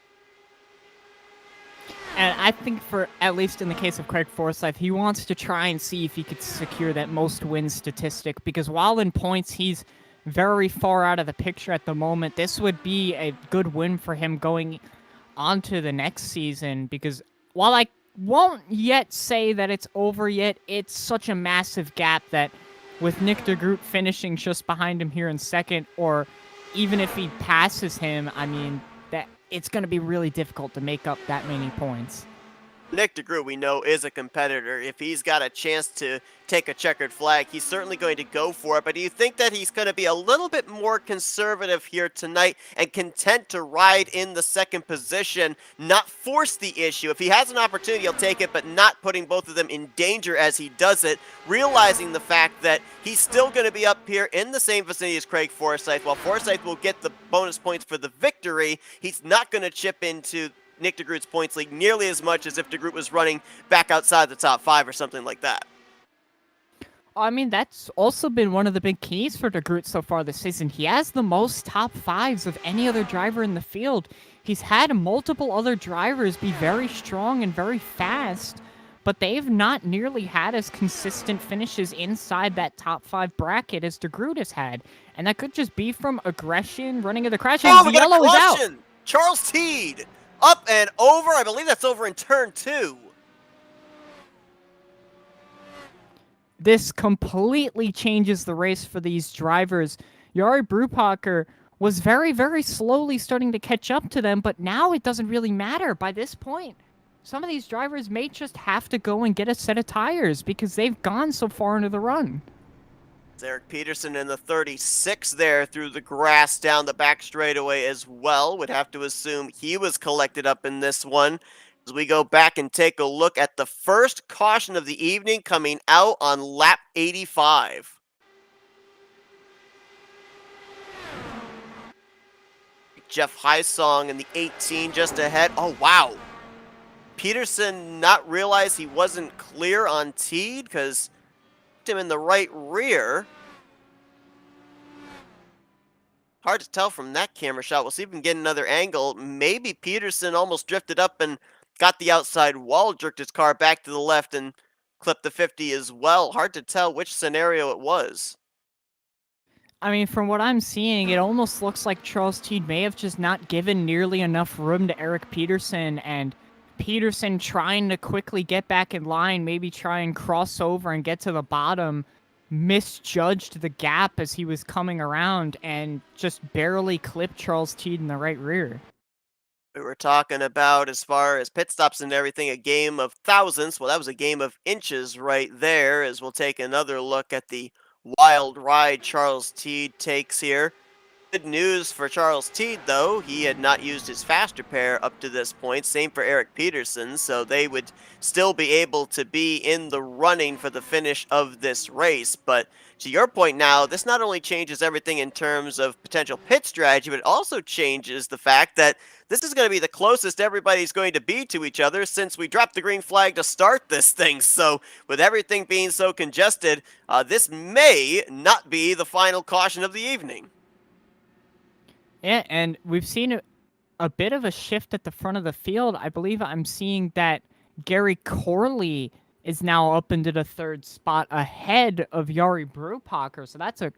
And I think for, at least in the case of Craig Forsyth, he wants to try and see if he could secure that most wins statistic, because while in points he's very far out of the picture at the moment, this would be a good win for him going on to the next season, because while I won't yet say that it's over yet, it's such a massive gap that with Nick DeGroot finishing just behind him here in 2nd, or even if he passes him, I mean, that it's going to be really difficult to make up that many points. Nick DeGroot, we know, is a competitor. If he's got a chance to take a checkered flag, he's certainly going to go for it. But do you think that he's going to be a little bit more conservative here tonight and content to ride in the 2nd position, not force the issue? If he has an opportunity, he'll take it, but not putting both of them in danger as he does it, realizing the fact that he's still going to be up here in the same vicinity as Craig Forsyth. While Forsyth will get the bonus points for the victory, he's not going to chip into Nick DeGroot's points league nearly as much as if DeGroot was running back outside the top 5 or something like that. I mean, that's also been one of the big keys for DeGroot so far this season. He has the most top 5s of any other driver in the field. He's had multiple other drivers be very strong and very fast, but they've not nearly had as consistent finishes inside that top 5 bracket as DeGroot has had. And that could just be from aggression, running into the crash. Oh, we got Yellow a is out. caution! Charles Teed! Up and over. I believe that's over in turn 2. This completely changes the race for these drivers. Jari Brubacher was very, very slowly starting to catch up to them, but now it doesn't really matter. By this point, some of these drivers may just have to go and get a set of tires because they've gone so far into the run. Eric Peterson in the 36 there through the grass down the back straightaway as well. Would have to assume he was collected up in this one. As we go back and take a look at the first caution of the evening coming out on lap 85. Jeff Hysong in the 18 just ahead. Oh, wow. Peterson not realize he wasn't clear on Teed because him in the right rear. Hard to tell from that camera shot. We'll see if we can get another angle. Maybe Peterson almost drifted up and got the outside wall, jerked his car back to the left and clipped the 50 as well. Hard to tell which scenario it was. I mean, from what I'm seeing, it almost looks like Charles Teed may have just not given nearly enough room to Eric Peterson, and Peterson trying to quickly get back in line, maybe try and cross over and get to the bottom, misjudged the gap as he was coming around and just barely clipped Charles Teed in the right rear. We were talking about, as far as pit stops and everything, a game of thousandths. Well, that was a game of inches right there, as we'll take another look at the wild ride Charles Teed takes here. Good news for Charles Teed, though. He had not used his faster pair up to this point. Same for Eric Peterson, so they would still be able to be in the running for the finish of this race. But to your point now, this not only changes everything in terms of potential pit strategy, but it also changes the fact that this is going to be the closest everybody's going to be to each other since we dropped the green flag to start this thing. So with everything being so congested, this may not be the final caution of the evening. Yeah, and we've seen a bit of a shift at the front of the field. I believe I'm seeing that Gary Corley is now up into the third spot ahead of Jari Brupacher, so that's a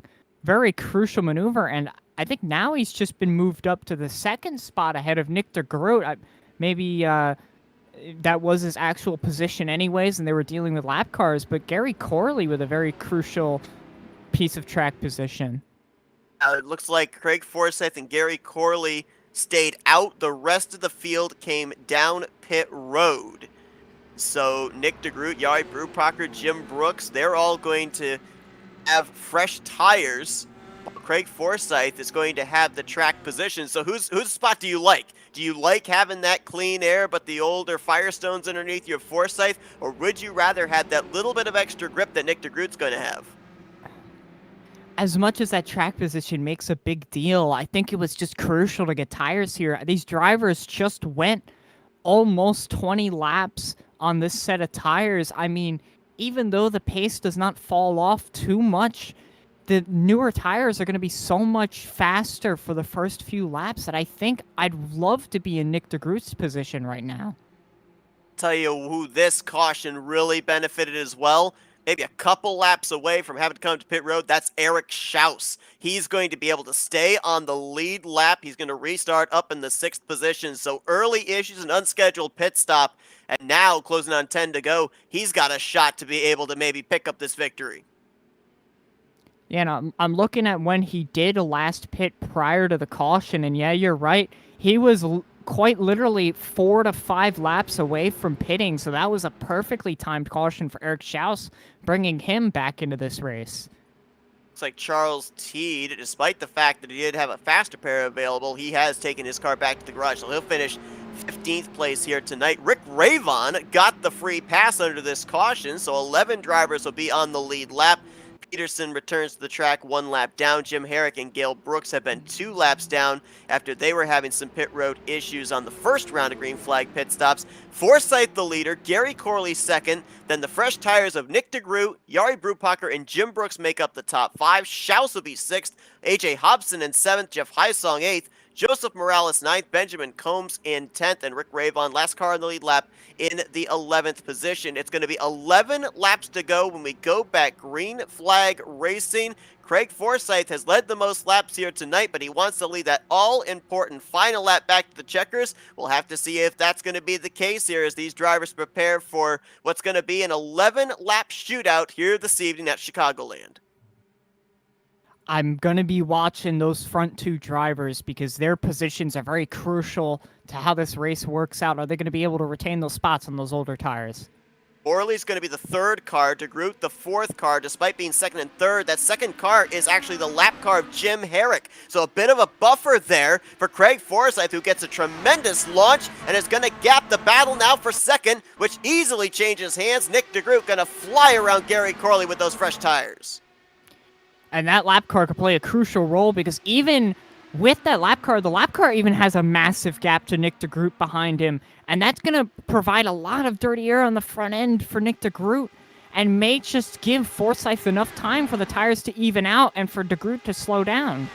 very crucial maneuver, and I think now he's just been moved up to the second spot ahead of Nick de Groot. Maybe that was his actual position anyways, and they were dealing with lap cars, but Gary Corley with a very crucial piece of track position. It looks like Craig Forsyth and Gary Corley stayed out. The rest of the field came down pit road. So Nick de Groot, Jari Brupacher, Jim Brooks, they're all going to have fresh tires. Craig Forsyth is going to have the track position. So whose spot do you like? Do you like having that clean air but the older Firestones underneath your Forsyth? Or would you rather have that little bit of extra grip that Nick de Groot's going to have? As much as that track position makes a big deal, I think it was just crucial to get tires here. These drivers just went almost 20 laps on this set of tires. I mean, even though the pace does not fall off too much, the newer tires are going to be so much faster for the first few laps that I think I'd love to be in Nick de Groot's position right now. Tell you who this caution really benefited as well. Maybe a couple laps away from having to come to pit road, that's Eric Shouse. He's going to be able to stay on the lead lap. He's going to restart up in the 6th position. So early issues, an unscheduled pit stop, and now closing on 10 to go, he's got a shot to be able to maybe pick up this victory. Yeah, and I'm looking at when he did a last pit prior to the caution, and yeah, you're right. He was quite literally 4 to 5 laps away from pitting, so that was a perfectly timed caution for Eric Shouse, bringing him back into this race. Looks like Charles Teed, despite the fact that he did have a faster pair available, he has taken his car back to the garage, so he'll finish 15th place here tonight. Rick Ravon got the free pass under this caution, so 11 drivers will be on the lead lap. Peterson returns to the track 1 lap down. Jim Herrick and Gale Brooks have been 2 laps down after they were having some pit road issues on the first round of green flag pit stops. Forsyth the leader, Gary Corley second, then the fresh tires of Nick de Groot, Jari Brupacher, and Jim Brooks make up the top 5. Shouse will be 6th, AJ Hobson in 7th, Jeff Hysong 8th, Joseph Morales 9th, Benjamin Combs in 10th, and Rick Ravon, last car on the lead lap, in the 11th position. It's going to be 11 laps to go when we go back green flag racing. Craig Forsyth has led the most laps here tonight, but he wants to lead that all-important final lap back to the checkers. We'll have to see if that's going to be the case here as these drivers prepare for what's going to be an 11-lap shootout here this evening at Chicagoland. I'm going to be watching those front 2 drivers because their positions are very crucial to how this race works out. Are they going to be able to retain those spots on those older tires? Orley's going to be the 3rd car, de Groot the 4th car, despite being 2nd and 3rd. That 2nd car is actually the lap car of Jim Herrick. So a bit of a buffer there for Craig Forsyth, who gets a tremendous launch and is going to gap the battle now for 2nd, which easily changes hands. Nick de Groot going to fly around Gary Corley with those fresh tires. And that lap car could play a crucial role because even with that lap car, the lap car even has a massive gap to Nick DeGroot behind him, and that's going to provide a lot of dirty air on the front end for Nick DeGroot, and may just give Forsyth enough time for the tires to even out and for DeGroot to slow down.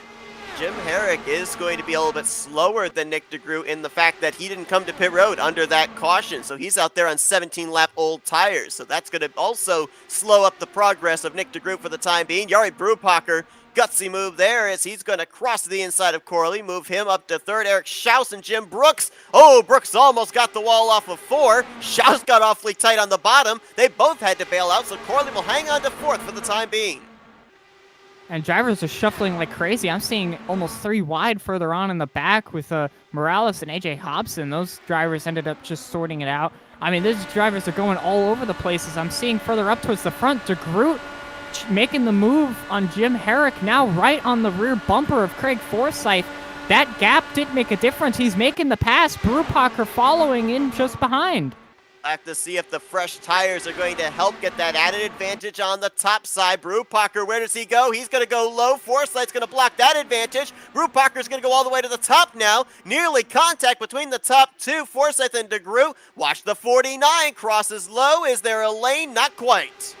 Jim Herrick is going to be a little bit slower than Nick DeGroot in the fact that he didn't come to pit road under that caution, so he's out there on 17-lap old tires, so that's going to also slow up the progress of Nick DeGroot for the time being. Jari Brubacher, gutsy move there as he's going to cross the inside of Corley, move him up to third. Eric Shouse and Jim Brooks. Oh, Brooks almost got the wall off of 4. Shouse got awfully tight on the bottom. They both had to bail out, so Corley will hang on to 4th for the time being. And drivers are shuffling like crazy. I'm seeing almost 3 wide further on in the back with Morales and AJ Hobson. Those drivers ended up just sorting it out. I mean, these drivers are going all over the places. I'm seeing further up towards the front, DeGroot making the move on Jim Herrick, now right on the rear bumper of Craig Forsyth. That gap did make a difference. He's making the pass. Brubacher following in just behind. Have to see if the fresh tires are going to help get that added advantage on the top side. Brubacher, where does he go? He's going to go low. Forsyth's going to block that advantage. Brubacher's going to go all the way to the top now. Nearly contact between the top 2, Forsyth and DeGroot. Watch the 49, crosses low. Is there a lane? Not quite.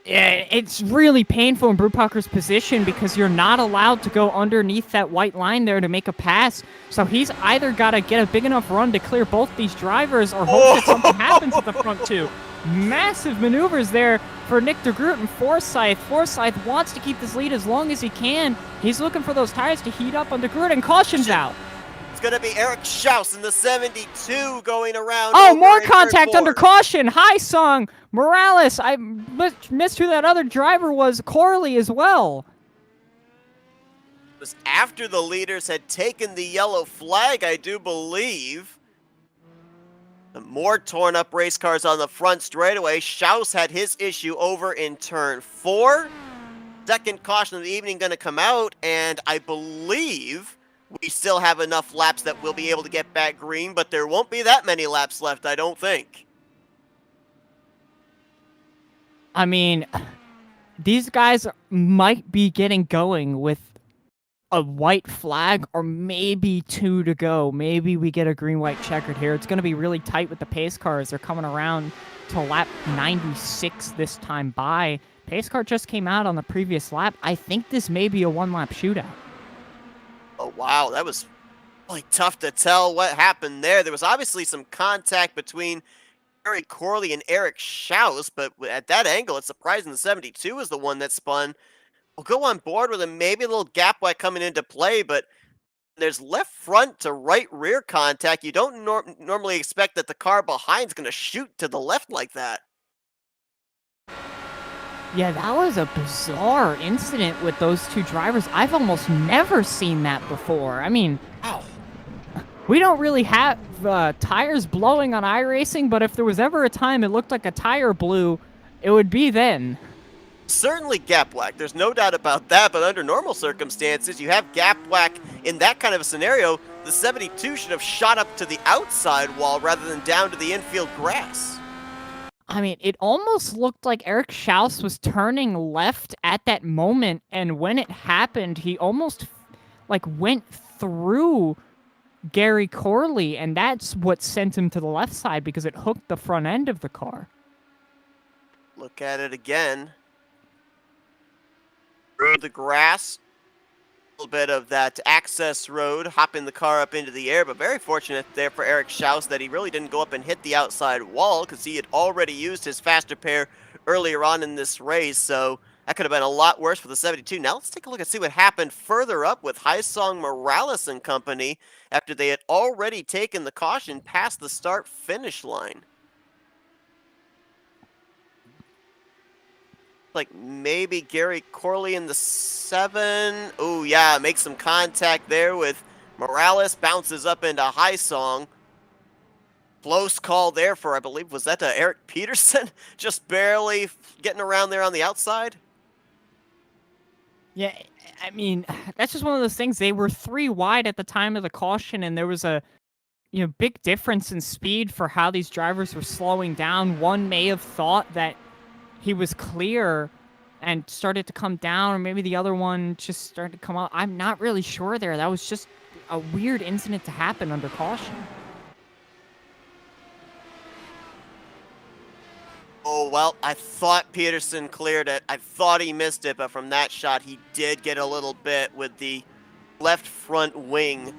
Yeah, it's really painful in Brubacher's position because you're not allowed to go underneath that white line there to make a pass. So he's either got to get a big enough run to clear both these drivers or hope that something happens at the front 2. Massive maneuvers there for Nick DeGroot and Forsyth. Forsyth wants to keep this lead as long as he can. He's looking for those tires to heat up on DeGroot, and caution's out. It's going to be Eric Shouse in the 72 going around. Oh, more contact under caution. High song. Morales. I missed who that other driver was. Corley as well. It was after the leaders had taken the yellow flag, I do believe. The more torn up race cars on the front straightaway. Shouse had his issue over in turn 4. Second caution of the evening going to come out, and I believe we still have enough laps that we'll be able to get back green, but there won't be that many laps left, I don't think. I mean, these guys might be getting going with a white flag or maybe 2 to go. Maybe we get a green-white checkered here. It's going to be really tight with the pace cars. They're coming around to lap 96 this time by. Pace car just came out on the previous lap. I think this may be a 1-lap shootout. Oh, wow, that was really tough to tell what happened there. There was obviously some contact between Gary Corley and Eric Shouse, but at that angle, it's surprising the 72 is the one that spun. We'll go on board with him, maybe a little gap wide coming into play, but there's left front to right rear contact. You don't normally expect that the car behind is going to shoot to the left like that. Yeah, that was a bizarre incident with those 2 drivers. I've almost never seen that before. I mean, Wow. We don't really have tires blowing on iRacing, but if there was ever a time it looked like a tire blew, it would be then. Certainly gap whack, there's no doubt about that, but under normal circumstances, you have gap whack in that kind of a scenario. The 72 should have shot up to the outside wall rather than down to the infield grass. I mean, it almost looked like Eric Shouse was turning left at that moment, and when it happened, he almost went through Gary Corley, and that's what sent him to the left side because it hooked the front end of the car. Look at it again. Through the grass. A little bit of that access road, hopping the car up into the air, but very fortunate there for Eric Shouse that he really didn't go up and hit the outside wall because he had already used his faster pair earlier on in this race, so that could have been a lot worse for the 72. Now let's take a look and see what happened further up with Haisong Morales and company after they had already taken the caution past the start-finish line. Like maybe Gary Corley in the 7. Oh, yeah, makes some contact there with Morales. Bounces up into Haisong. Close call there for, I believe, was that Eric Peterson? Just barely getting around there on the outside. Yeah, I mean, that's just one of those things. They were 3 wide at the time of the caution, and there was a big difference in speed for how these drivers were slowing down. One may have thought that he was clear and started to come down, or maybe the other one just started to come up. I'm not really sure there. That was just a weird incident to happen under caution. Oh, well, I thought Peterson cleared it. I thought he missed it, but from that shot, he did get a little bit with the left front wing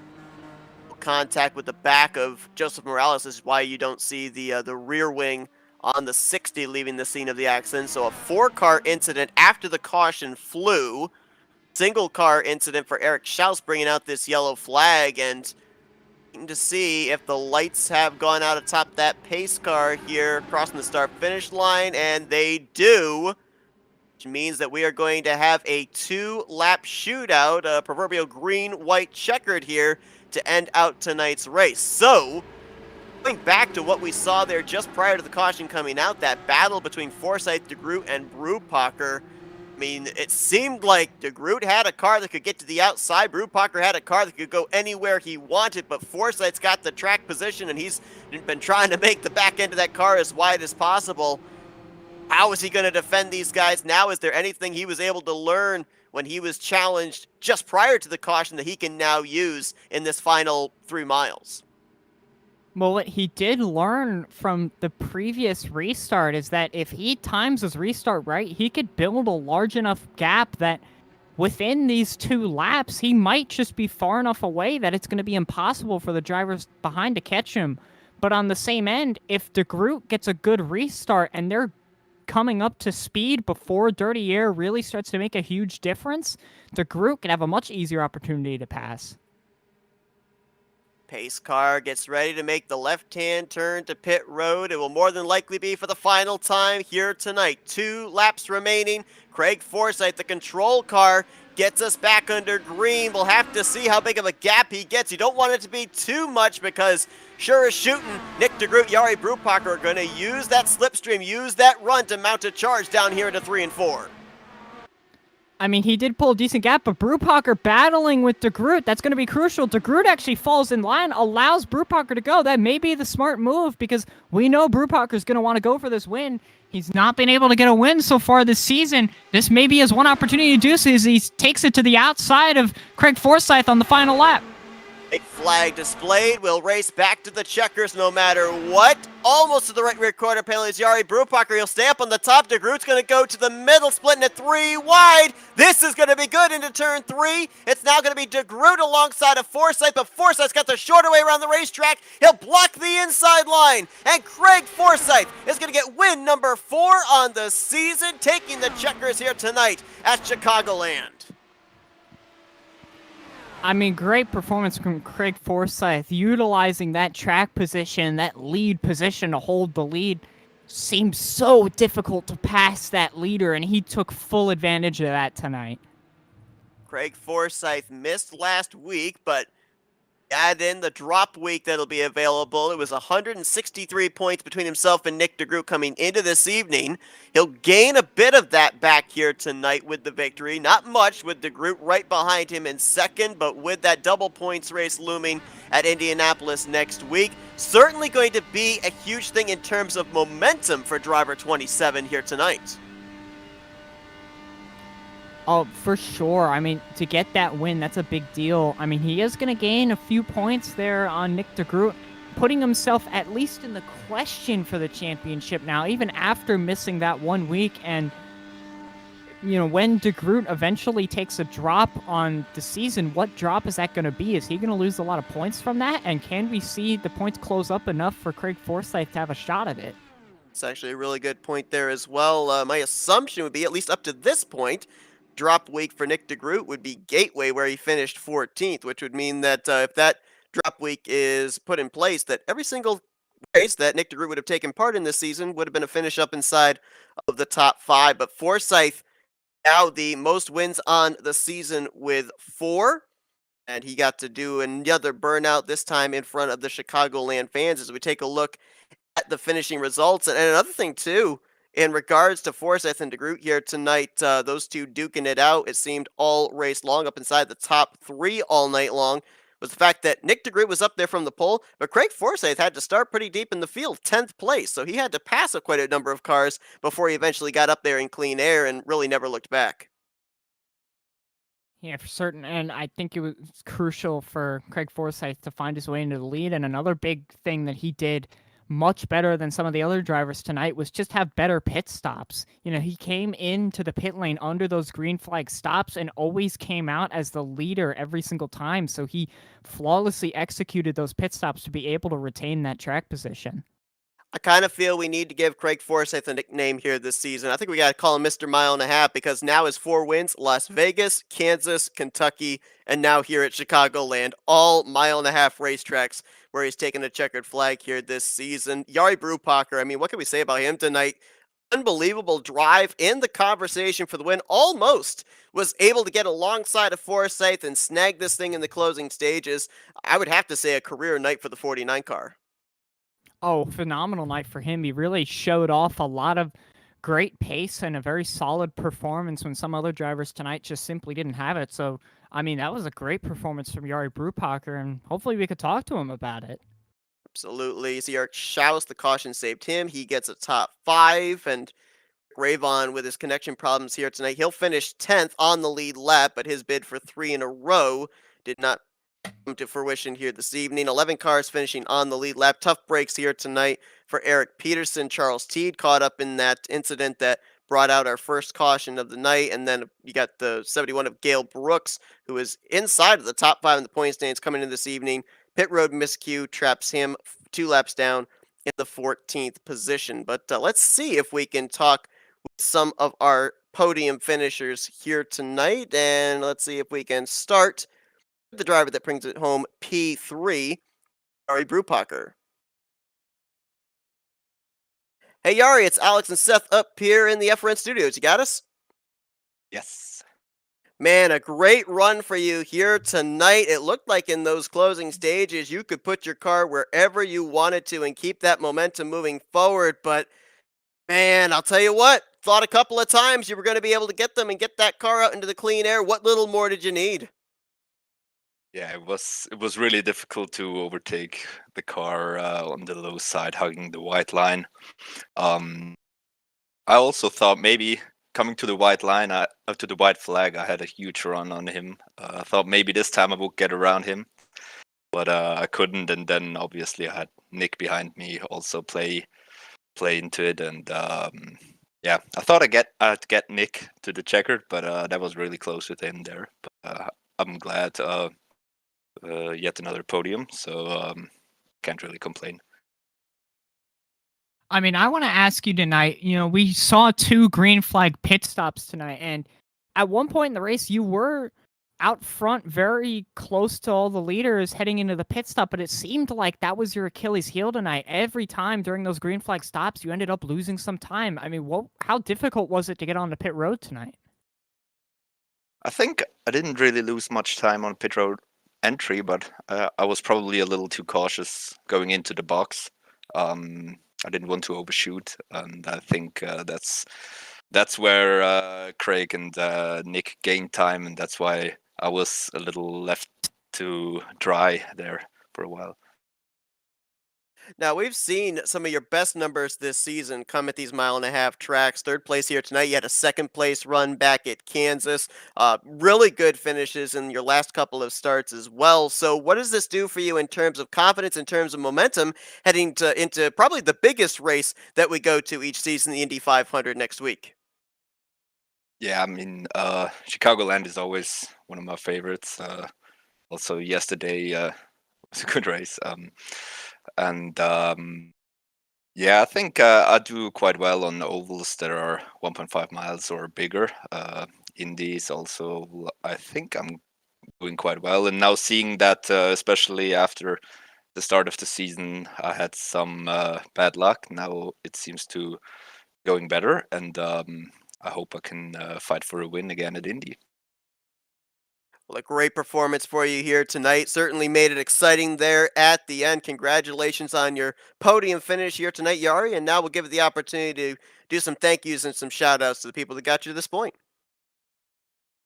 contact with the back of Joseph Morales. This is why you don't see the rear wing on the 60 leaving the scene of the accident. So a 4-car incident after the caution flew. Single car incident for Eric Shouse bringing out this yellow flag, and to see if the lights have gone out atop that pace car here crossing the start-finish line, and they do, which means that we are going to have a 2-lap shootout, a proverbial green-white checkered here to end out tonight's race. So, going back to what we saw there just prior to the caution coming out, that battle between Forsyth, DeGroot, and Brewpacker, I mean, it seemed like DeGroot had a car that could get to the outside. Brewpacker had a car that could go anywhere he wanted, but Forsyth's got the track position, and he's been trying to make the back end of that car as wide as possible. How is he going to defend these guys now? Is there anything he was able to learn when he was challenged just prior to the caution that he can now use in this final 3 miles? Well, what he did learn from the previous restart is that if he times his restart right, he could build a large enough gap that within these 2 laps, he might just be far enough away that it's going to be impossible for the drivers behind to catch him. But on the same end, if DeGroot gets a good restart and they're coming up to speed before dirty air really starts to make a huge difference, DeGroot can have a much easier opportunity to pass. Pace car gets ready to make the left-hand turn to pit road. It will more than likely be for the final time here tonight. 2 laps remaining. Craig Forsyth, the control car, gets us back under green. We'll have to see how big of a gap he gets. You don't want it to be too much because sure as shooting, Nick DeGroot, Jari Brewpacker are going to use that slipstream, use that run to mount a charge down here into 3 and 4. I mean, he did pull a decent gap, but Brewpacker battling with DeGroot, that's going to be crucial. DeGroot actually falls in line, allows Brewpacker to go. That may be the smart move because we know Brewpacker's going to want to go for this win. He's not been able to get a win so far this season. This may be his one opportunity to do so as he takes it to the outside of Craig Forsyth on the final lap. A flag displayed. We'll race back to the checkers no matter what. Almost to the right rear quarter panel is Jari Brewpacker. He'll stay up on the top. DeGroot's going to go to the middle, splitting it 3 wide. This is going to be good into turn 3. It's now going to be DeGroot alongside of Forsyth, but Forsyth's got the shorter way around the racetrack. He'll block the inside line, and Craig Forsyth is going to get win number 4 on the season, taking the checkers here tonight at Chicagoland. I mean, great performance from Craig Forsyth, utilizing that track position, that lead position to hold the lead. Seems so difficult to pass that leader, and he took full advantage of that tonight. Craig Forsyth missed last week, but add in the drop week that'll be available. It was 163 points between himself and Nick DeGroot coming into this evening. He'll gain a bit of that back here tonight with the victory. Not much, with DeGroot right behind him in second, but with that double points race looming at Indianapolis next week, certainly going to be a huge thing in terms of momentum for driver 27 here tonight. Oh, for sure. I mean, to get that win, that's a big deal. I mean, he is going to gain a few points there on Nick DeGroot, putting himself at least in the question for the championship now, even after missing that 1 week. And, you know, when DeGroot eventually takes a drop on the season, what drop is that going to be? Is he going to lose a lot of points from that? And can we see the points close up enough for Craig Forsyth to have a shot at it? It's actually a really good point there as well. My assumption would be, at least up to this point, drop week for Nick DeGroot would be Gateway, where he finished 14th, which would mean that if that drop week is put in place, that every single race that Nick DeGroot would have taken part in this season would have been a finish up inside of the top 5. But Forsyth now the most wins on the season with 4, and he got to do another burnout, this time in front of the Chicagoland fans, as we take a look at the finishing results. And another thing too, in regards to Forsyth and DeGroot here tonight, those two duking it out, it seemed all race long, up inside the top 3 all night long. was the fact that Nick DeGroot was up there from the pole, but Craig Forsyth had to start pretty deep in the field, 10th place, so he had to pass quite a number of cars before he eventually got up there in clean air and really never looked back. Yeah, for certain. And I think it was crucial for Craig Forsyth to find his way into the lead. And another big thing that he did much better than some of the other drivers tonight was just have better pit stops. You know, he came into the pit lane under those green flag stops and always came out as the leader every single time. So he flawlessly executed those pit stops to be able to retain that track position. I kind of feel we need to give Craig Forsyth a nickname here this season. I think we got to call him Mr. Mile and a Half because now his 4 wins: Las Vegas, Kansas, Kentucky, and now here at Chicagoland, all mile and a half racetracks where he's taken a checkered flag here this season. Jari Brupacher, I mean, what can we say about him tonight? Unbelievable drive in the conversation for the win. Almost was able to get alongside of Forsyth and snag this thing in the closing stages. I would have to say a career night for the 49 car. Oh, phenomenal night for him. He really showed off a lot of great pace and a very solid performance when some other drivers tonight just simply didn't have it. So, I mean, that was a great performance from Jari Brupacher, and hopefully we could talk to him about it. Absolutely. So Shouse, the caution saved him. He gets a top 5, and Ravon with his connection problems here tonight. He'll finish 10th on the lead lap, but his bid for 3 in a row did not come to fruition here this evening. 11 cars finishing on the lead lap. Tough breaks here tonight for Eric Peterson. Charles Teed caught up in that incident that brought out our first caution of the night. And then you got the 71 of Gail Brooks, who is inside of the top 5 in the point standings coming in this evening. Pit road miscue traps him 2 laps down in the 14th position. But let's see if we can talk with some of our podium finishers here tonight. And let's see if we can start with the driver that brings it home, P3, Jari Brupacher. Hey Yari, it's Alex and Seth up here in the FRN studios. You got us? Yes. Man, a great run for you here tonight. It looked like in those closing stages you could put your car wherever you wanted to and keep that momentum moving forward. But man, I'll tell you what, thought a couple of times you were going to be able to get them and get that car out into the clean air. What little more did you need? Yeah, it was really difficult to overtake the car on the low side, hugging the white line. I also thought maybe coming to the white line, to the white flag, I had a huge run on him. I thought maybe this time I would get around him, but I couldn't. And then obviously I had Nick behind me also play into it. And yeah, I thought I'd get Nick to the checkered, but that was really close with him there. But I'm glad. Yet another podium, so can't really complain. I mean, I want to ask you tonight, you know, we saw 2 green flag pit stops tonight, and at one point in the race, you were out front very close to all the leaders heading into the pit stop, but it seemed like that was your Achilles heel tonight. Every time during those green flag stops, you ended up losing some time. I mean, how difficult was it to get on the pit road tonight? I think I didn't really lose much time on pit road entry, but I was probably a little too cautious going into the box. I didn't want to overshoot, and I think that's where Craig and Nick gained time, and that's why I was a little left to dry there for a while. Now, we've seen some of your best numbers this season come at these mile and a half tracks. 3rd place here tonight. You had a 2nd place run back at Kansas. Really good finishes in your last couple of starts as well. So what does this do for you in terms of confidence, in terms of momentum, heading into probably the biggest race that we go to each season, the Indy 500 next week? Yeah, I mean, Chicagoland is always one of my favorites. Also, yesterday was a good race. And yeah, I think I do quite well on ovals that are 1.5 miles or bigger. Indies also, I think I'm doing quite well. And now seeing that, especially after the start of the season, I had some bad luck. Now it seems to going better, and I hope I can fight for a win again at Indy. Well, a great performance for you here tonight. Certainly made it exciting there at the end. Congratulations on your podium finish here tonight, Yari. And now we'll give it the opportunity to do some thank yous and some shout outs to the people that got you to this point.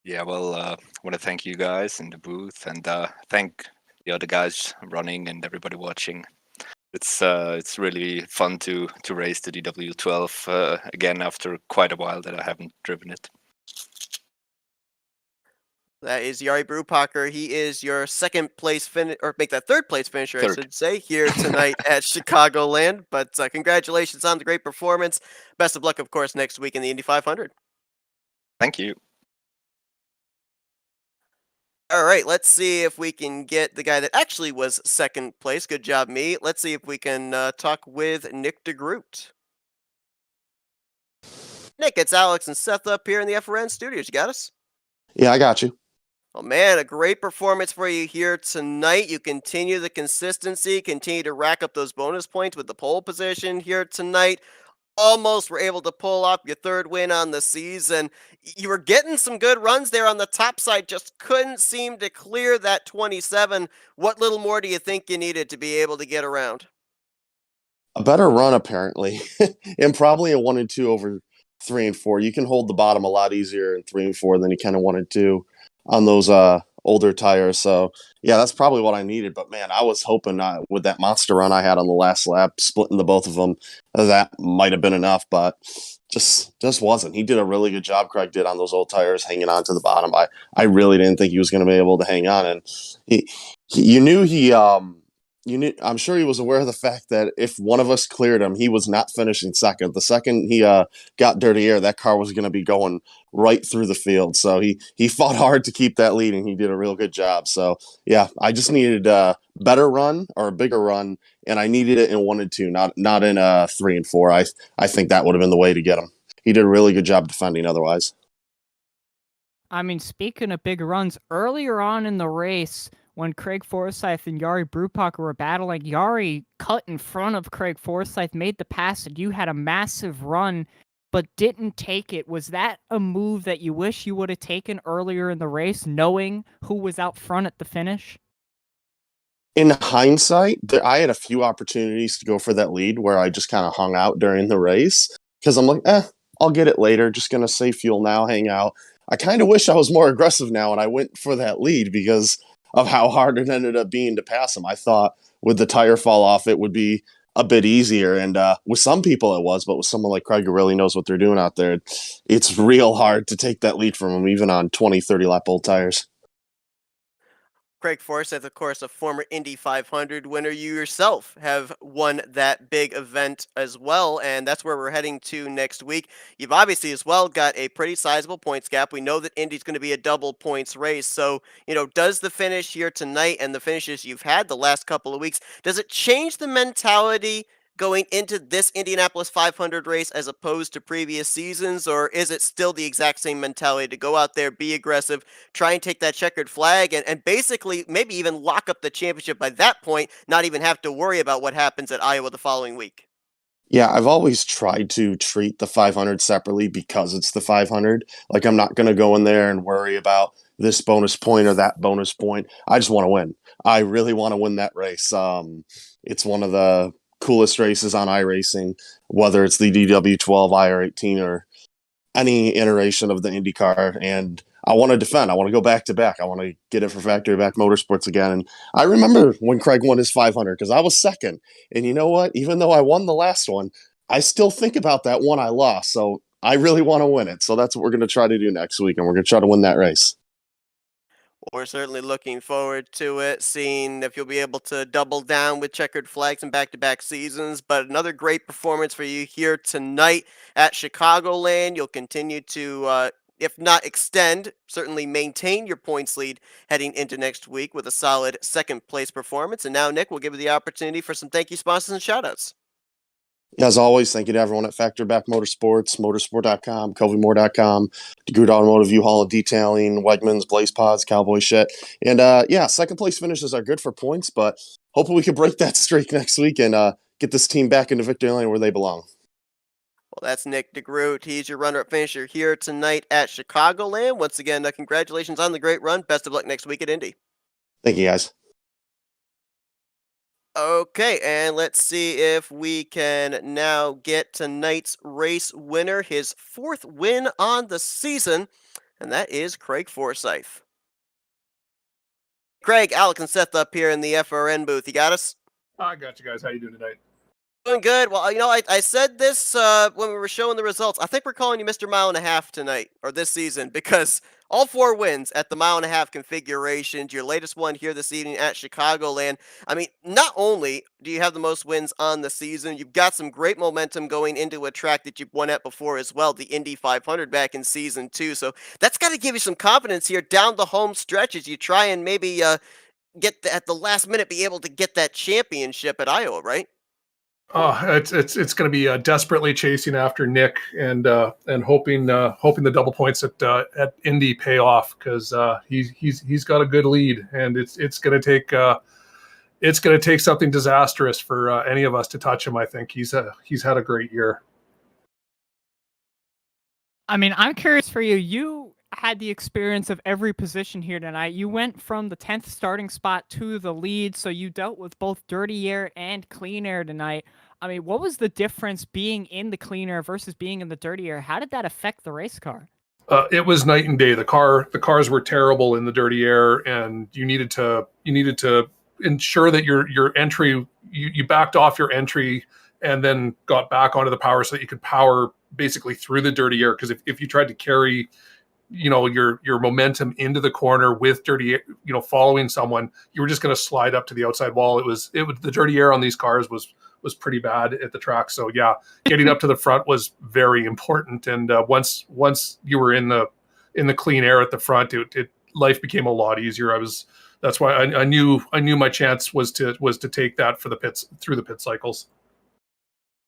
Yeah, well, I want to thank you guys in the booth, and thank the other guys running and everybody watching. It's really fun to race the DW12 again after quite a while that I haven't driven it. That is Yari Brupacher. He is your second place finish, or make that third place finisher, I Third. should say, here tonight at Chicagoland. But congratulations on the great performance. Best of luck, of course, next week in the Indy 500. Thank you. All right, let's see if we can get the guy that actually was second place. Good job, me. Let's see if we can talk with Nick DeGroot. Nick, it's Alex and Seth up here in the FRN studios. You got us? Yeah, I got you. Oh man, a great performance for you here tonight. You continue the consistency, continue to rack up those bonus points with the pole position here tonight. Almost were able to pull off your third win on the season. You were getting some good runs there on the top side, just couldn't seem to clear that 27. What little more do you think you needed to be able to get around? A better run, apparently, and probably a 1 and 2 over 3 and 4. You can hold the bottom a lot easier in 3 and 4 than you can in 1 and 2 on those older tires. So, yeah, that's probably what I needed. But, man, I was hoping with that monster run I had on the last lap, splitting the both of them, that might have been enough, but just wasn't. He did a really good job, Craig did, on those old tires, hanging on to the bottom. I really didn't think he was going to be able to hang on. And you knew I'm sure he was aware of the fact that if one of us cleared him, he was not finishing second. The second he got dirty air, that car was going to be going right through the field. So he fought hard to keep that lead, and he did a real good job. So, yeah, I just needed a better run or a bigger run, and I needed it in 1 and 2, not in 3 and 4. I think that would have been the way to get him. He did a really good job defending otherwise. I mean, speaking of big runs, earlier on in the race, when Craig Forsyth and Yari Brupacher were battling, Yari cut in front of Craig Forsyth, made the pass, and you had a massive run, but didn't take it. Was that a move that you wish you would have taken earlier in the race, knowing who was out front at the finish? In hindsight, I had a few opportunities to go for that lead where I just kind of hung out during the race because I'm like, I'll get it later. Just going to save fuel now, hang out. I kind of wish I was more aggressive now, and I went for that lead because of how hard it ended up being to pass him. I thought with the tire fall off, it would be a bit easier. And with some people it was, but with someone like Craig who really knows what they're doing out there, it's real hard to take that lead from him, even on 20, 30 lap old tires. Craig Forsyth, of course, a former Indy 500 winner. You yourself have won that big event as well, and that's where we're heading to next week. You've obviously as well got a pretty sizable points gap. We know that Indy's going to be a double points race, so, does the finish here tonight and the finishes you've had the last couple of weeks, does it change the mentality going into this Indianapolis 500 race as opposed to previous seasons, or is it still the exact same mentality to go out there, be aggressive, try and take that checkered flag, and basically maybe even lock up the championship by that point, not even have to worry about what happens at Iowa the following week? Yeah, I've always tried to treat the 500 separately because it's the 500. Like, I'm not going to go in there and worry about this bonus point or that bonus point. I just want to win. I really want to win that race. It's one of the coolest races on iRacing, whether it's the DW12, IR18, or any iteration of the IndyCar. And I want to defend. I want to go back to back. I want to get it for Factory Back Motorsports again. And I remember when Craig won his 500 because I was second. And you know what? Even though I won the last one, I still think about that one I lost. So I really want to win it. So that's what we're going to try to do next week. And we're going to try to win that race. We're certainly looking forward to it, seeing if you'll be able to double down with checkered flags in back-to-back seasons. But another great performance for you here tonight at Chicagoland. You'll continue to, if not extend, certainly maintain your points lead heading into next week with a solid second-place performance. And now, Nick, we'll give you the opportunity for some thank you sponsors and shout-outs. As always, thank you to everyone at Factory Back Motorsports, motorsport.com, coveymoore.com, DeGroot Automotive, U-Haul and Detailing, Wegmans, Blaze Pods, Cowboy Shit. And second place finishes are good for points, but hopefully we can break that streak next week and get this team back into victory lane where they belong. Well, that's Nick DeGroot. He's your runner-up finisher here tonight at Chicagoland. Once again, congratulations on the great run. Best of luck next week at Indy. Thank you, guys. Okay, and let's see if we can now get tonight's race winner, his fourth win on the season, and that is Craig Forsyth. Craig, Alex, and Seth up here in the FRN booth. You got us? I got you guys. How you doing tonight? Doing good. Well, I said this when we were showing the results. I think we're calling you Mr. Mile and a Half tonight, or this season, because all 4 wins at the mile and a half configurations. Your latest one here this evening at Chicagoland. I mean, not only do you have the most wins on the season, you've got some great momentum going into a track that you've won at before as well, the Indy 500 back in season 2. So that's got to give you some confidence here down the home stretch as you try and maybe at the last minute be able to get that championship at Iowa, right? Oh, it's going to be desperately chasing after Nick and hoping the double points at Indy pay off, because he's got a good lead, and it's going to take something disastrous for any of us to touch him. I think he's had a great year. I mean, I'm curious for you. You had the experience of every position here tonight. You went from the 10th starting spot to the lead, so you dealt with both dirty air and clean air tonight. I mean, what was the difference being in the clean air versus being in the dirty air? How did that affect the race car? It was night and day. The cars were terrible in the dirty air, and you needed to ensure that your entry, you backed off your entry and then got back onto the power so that you could power basically through the dirty air. Because if you tried to carry your momentum into the corner with dirty air, following someone, you were just going to slide up to the outside wall. It was the dirty air on these cars was pretty bad at the track. So yeah, getting up to the front was very important. And once you were in the clean air at the front, life became a lot easier. That's why I knew my chance was to take that for the pits through the pit cycles.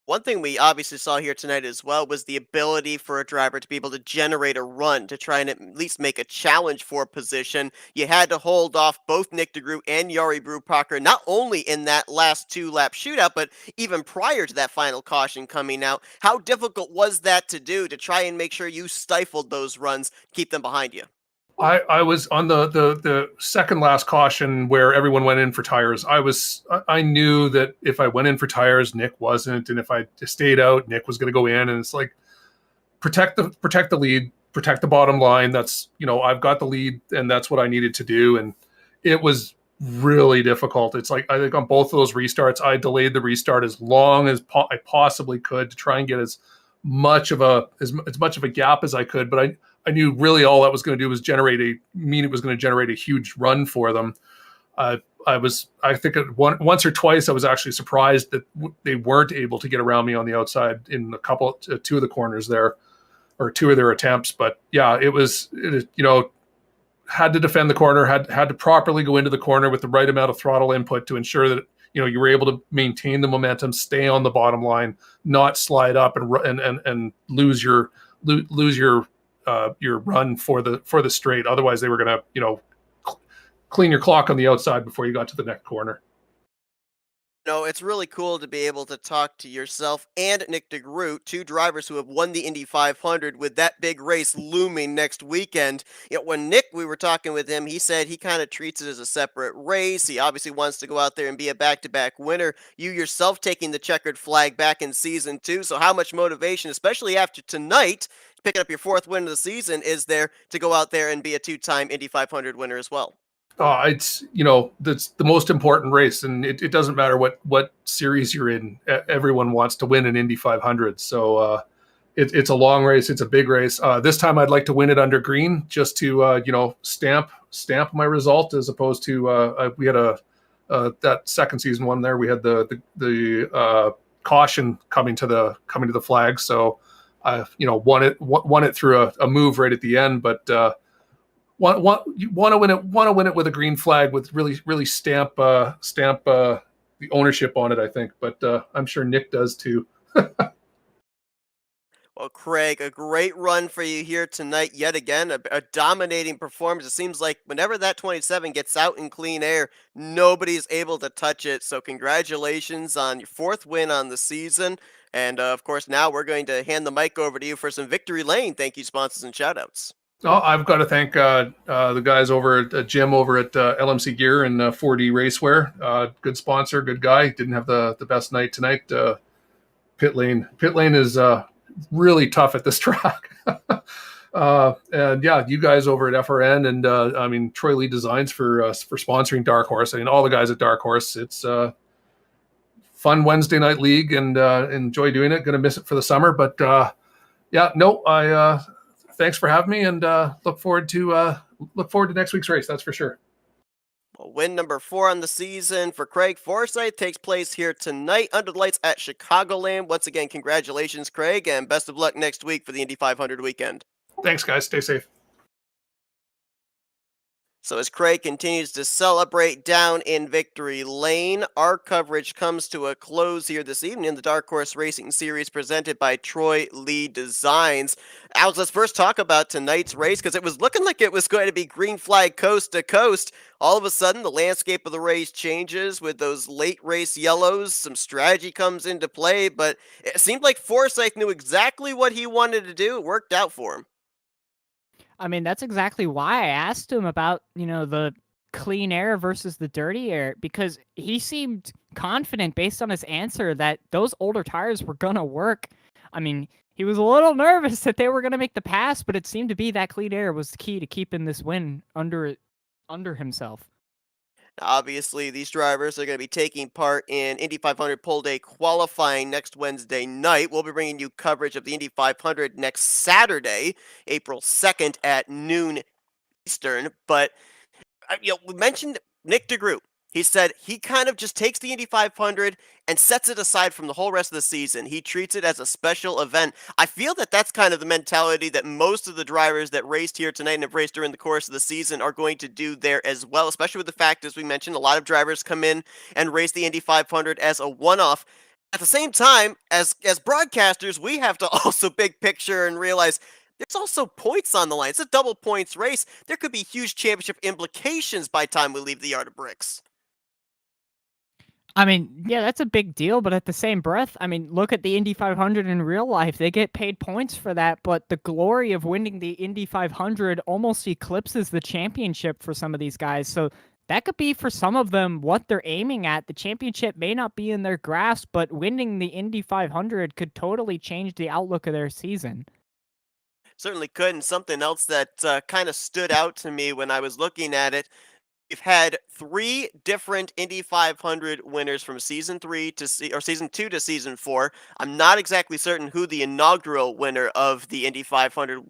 One thing we obviously saw here tonight as well was the ability for a driver to be able to generate a run to try and at least make a challenge for position. You had to hold off both Nick DeGroot and Jari Brubacher, not only in that last 2-lap shootout, but even prior to that final caution coming out. How difficult was that to do to try and make sure you stifled those runs, keep them behind you? I was on the second last caution where everyone went in for tires. I knew that if I went in for tires, Nick wasn't, and if I stayed out, Nick was going to go in. And it's like, protect the lead, protect the bottom line. That's I've got the lead, and that's what I needed to do. And it was really difficult. It's like, I think on both of those restarts, I delayed the restart as long as I possibly could to try and get as much of a gap as I could. But I knew really all that was going to do was it was going to generate a huge run for them. I think once or twice I was actually surprised that they weren't able to get around me on the outside in two of the corners there, or 2 of their attempts. But yeah, had to defend the corner, had to properly go into the corner with the right amount of throttle input to ensure that you were able to maintain the momentum, stay on the bottom line, not slide up and lose your run for the straight. Otherwise, they were going to clean your clock on the outside before you got to the next corner. No, it's really cool to be able to talk to yourself and Nick DeGroot, 2 drivers who have won the Indy 500 with that big race looming next weekend. When Nick, we were talking with him, he said he kind of treats it as a separate race. He obviously wants to go out there and be a back-to-back winner. You yourself taking the checkered flag back in season 2. So how much motivation, especially after tonight, picking up your 4th win of the season, is there to go out there and be a 2-time Indy 500 winner as well? It's that's the most important race, and it doesn't matter what series you're in. Everyone wants to win an Indy 500. So it's a long race. It's a big race. This time I'd like to win it under green, just to stamp my result, as opposed to we had that second season one there. We had the caution coming to the flag. So won it through a move right at the end, but. You want to win it with a green flag, with really stamp the ownership on it, I think. But I'm sure Nick does too. Well, Craig, a great run for you here tonight yet again. A dominating performance. It seems like whenever that 27 gets out in clean air, nobody's able to touch it. So congratulations on your 4th win on the season. And of course, now we're going to hand the mic over to you for some Victory Lane thank you, sponsors, and shoutouts. Oh, I've got to thank the guys over at Jim over at LMC Gear and 4D Racewear. Good sponsor, good guy. Didn't have the best night tonight. Pit lane is really tough at this track. And yeah, you guys over at FRN and I mean Troy Lee Designs for sponsoring Dark Horse. I mean all the guys at Dark Horse. It's fun Wednesday night league and enjoy doing it. Going to miss it for the summer, but yeah, no, I thanks for having me and look forward to next week's race. That's for sure. Well, win number 4 on the season for Craig Forsyth takes place here tonight under the lights at Chicagoland. Once again, congratulations, Craig, and best of luck next week for the Indy 500 weekend. Thanks, guys. Stay safe. So as Craig continues to celebrate down in Victory Lane, our coverage comes to a close here this evening in the Dark Horse Racing Series presented by Troy Lee Designs. Alex, let's first talk about tonight's race because it was looking like it was going to be green flag coast to coast. All of a sudden, the landscape of the race changes with those late race yellows. Some strategy comes into play, but it seemed like Forsyth knew exactly what he wanted to do. It worked out for him. I mean, that's exactly why I asked him about, the clean air versus the dirty air, because he seemed confident based on his answer that those older tires were going to work. I mean, he was a little nervous that they were going to make the pass, but it seemed to be that clean air was the key to keeping this win under himself. Obviously, these drivers are going to be taking part in Indy 500 Pole Day qualifying next Wednesday night. We'll be bringing you coverage of the Indy 500 next Saturday, April 2nd at noon Eastern. But we mentioned Nick DeGroot. He said he kind of just takes the Indy 500 and sets it aside from the whole rest of the season. He treats it as a special event. I feel that that's kind of the mentality that most of the drivers that raced here tonight and have raced during the course of the season are going to do there as well, especially with the fact, as we mentioned, a lot of drivers come in and race the Indy 500 as a one-off. At the same time, as broadcasters, we have to also big picture and realize there's also points on the line. It's a double points race. There could be huge championship implications by the time we leave the Yard of Bricks. I mean, yeah, that's a big deal, but at the same breath, I mean, look at the Indy 500 in real life. They get paid points for that, but the glory of winning the Indy 500 almost eclipses the championship for some of these guys. So that could be for some of them what they're aiming at. The championship may not be in their grasp, but winning the Indy 500 could totally change the outlook of their season. Certainly could, and something else that kind of stood out to me when I was looking at it. We've had 3 different Indy 500 winners from season 3 to season 2 to season 4. I'm not exactly certain who the inaugural winner of the Indy 500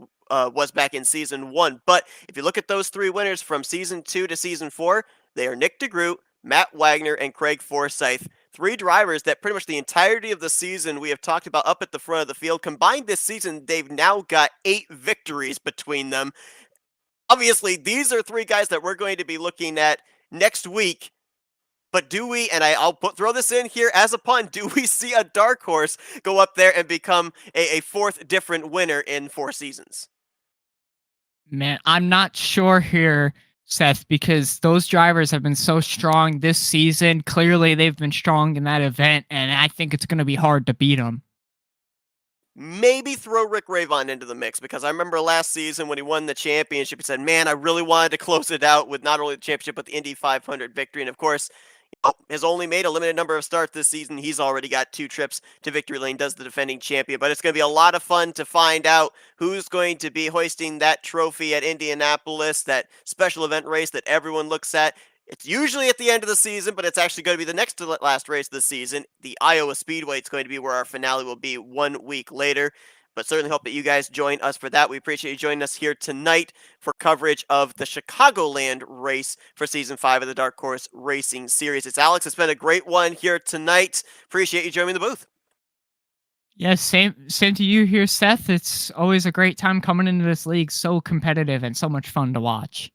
was back in season 1, but if you look at those 3 winners from season 2 to season 4, they are Nick DeGroot, Matt Wagner, and Craig Forsyth. 3 drivers that pretty much the entirety of the season we have talked about up at the front of the field. Combined this season, they've now got 8 victories between them. Obviously, these are 3 guys that we're going to be looking at next week. But do we, and I'll throw this in here as a pun, do we see a dark horse go up there and become a 4th different winner in 4 seasons? Man, I'm not sure here, Seth, because those drivers have been so strong this season. Clearly, they've been strong in that event, and I think it's going to be hard to beat them. Maybe throw Rick Ravon into the mix, because I remember last season when he won the championship, he said, man, I really wanted to close it out with not only the championship, but the Indy 500 victory. And of course, has only made a limited number of starts this season. He's already got 2 trips to victory lane, does the defending champion. But it's going to be a lot of fun to find out who's going to be hoisting that trophy at Indianapolis, that special event race that everyone looks at. It's usually at the end of the season, but it's actually going to be the next to last race of the season. The Iowa Speedway, it's going to be where our finale will be 1 week later. But certainly hope that you guys join us for that. We appreciate you joining us here tonight for coverage of the Chicagoland race for Season 5 of the Dark Horse Racing Series. It's Alex. It's been a great one here tonight. Appreciate you joining the booth. Yeah, same to you here, Seth. It's always a great time coming into this league. So competitive and so much fun to watch.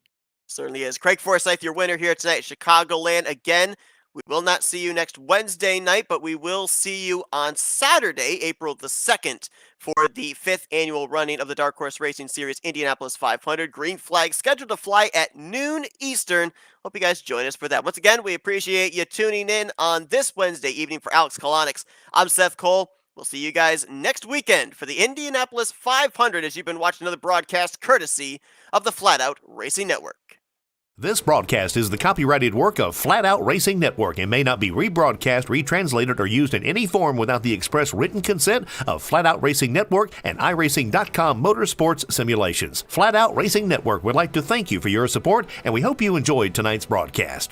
Certainly is. Craig Forsyth, your winner here tonight at Chicagoland. Again, we will not see you next Wednesday night, but we will see you on Saturday, April the 2nd, for the 5th annual running of the Dark Horse Racing Series Indianapolis 500. Green flag scheduled to fly at noon Eastern. Hope you guys join us for that. Once again, we appreciate you tuning in on this Wednesday evening. For Alex Kolonix, I'm Seth Cole. We'll see you guys next weekend for the Indianapolis 500 as you've been watching another broadcast courtesy of the Flatout Racing Network. This broadcast is the copyrighted work of Flatout Racing Network and may not be rebroadcast, retranslated, or used in any form without the express written consent of Flatout Racing Network and iRacing.com Motorsports Simulations. Flatout Racing Network would like to thank you for your support, and we hope you enjoyed tonight's broadcast.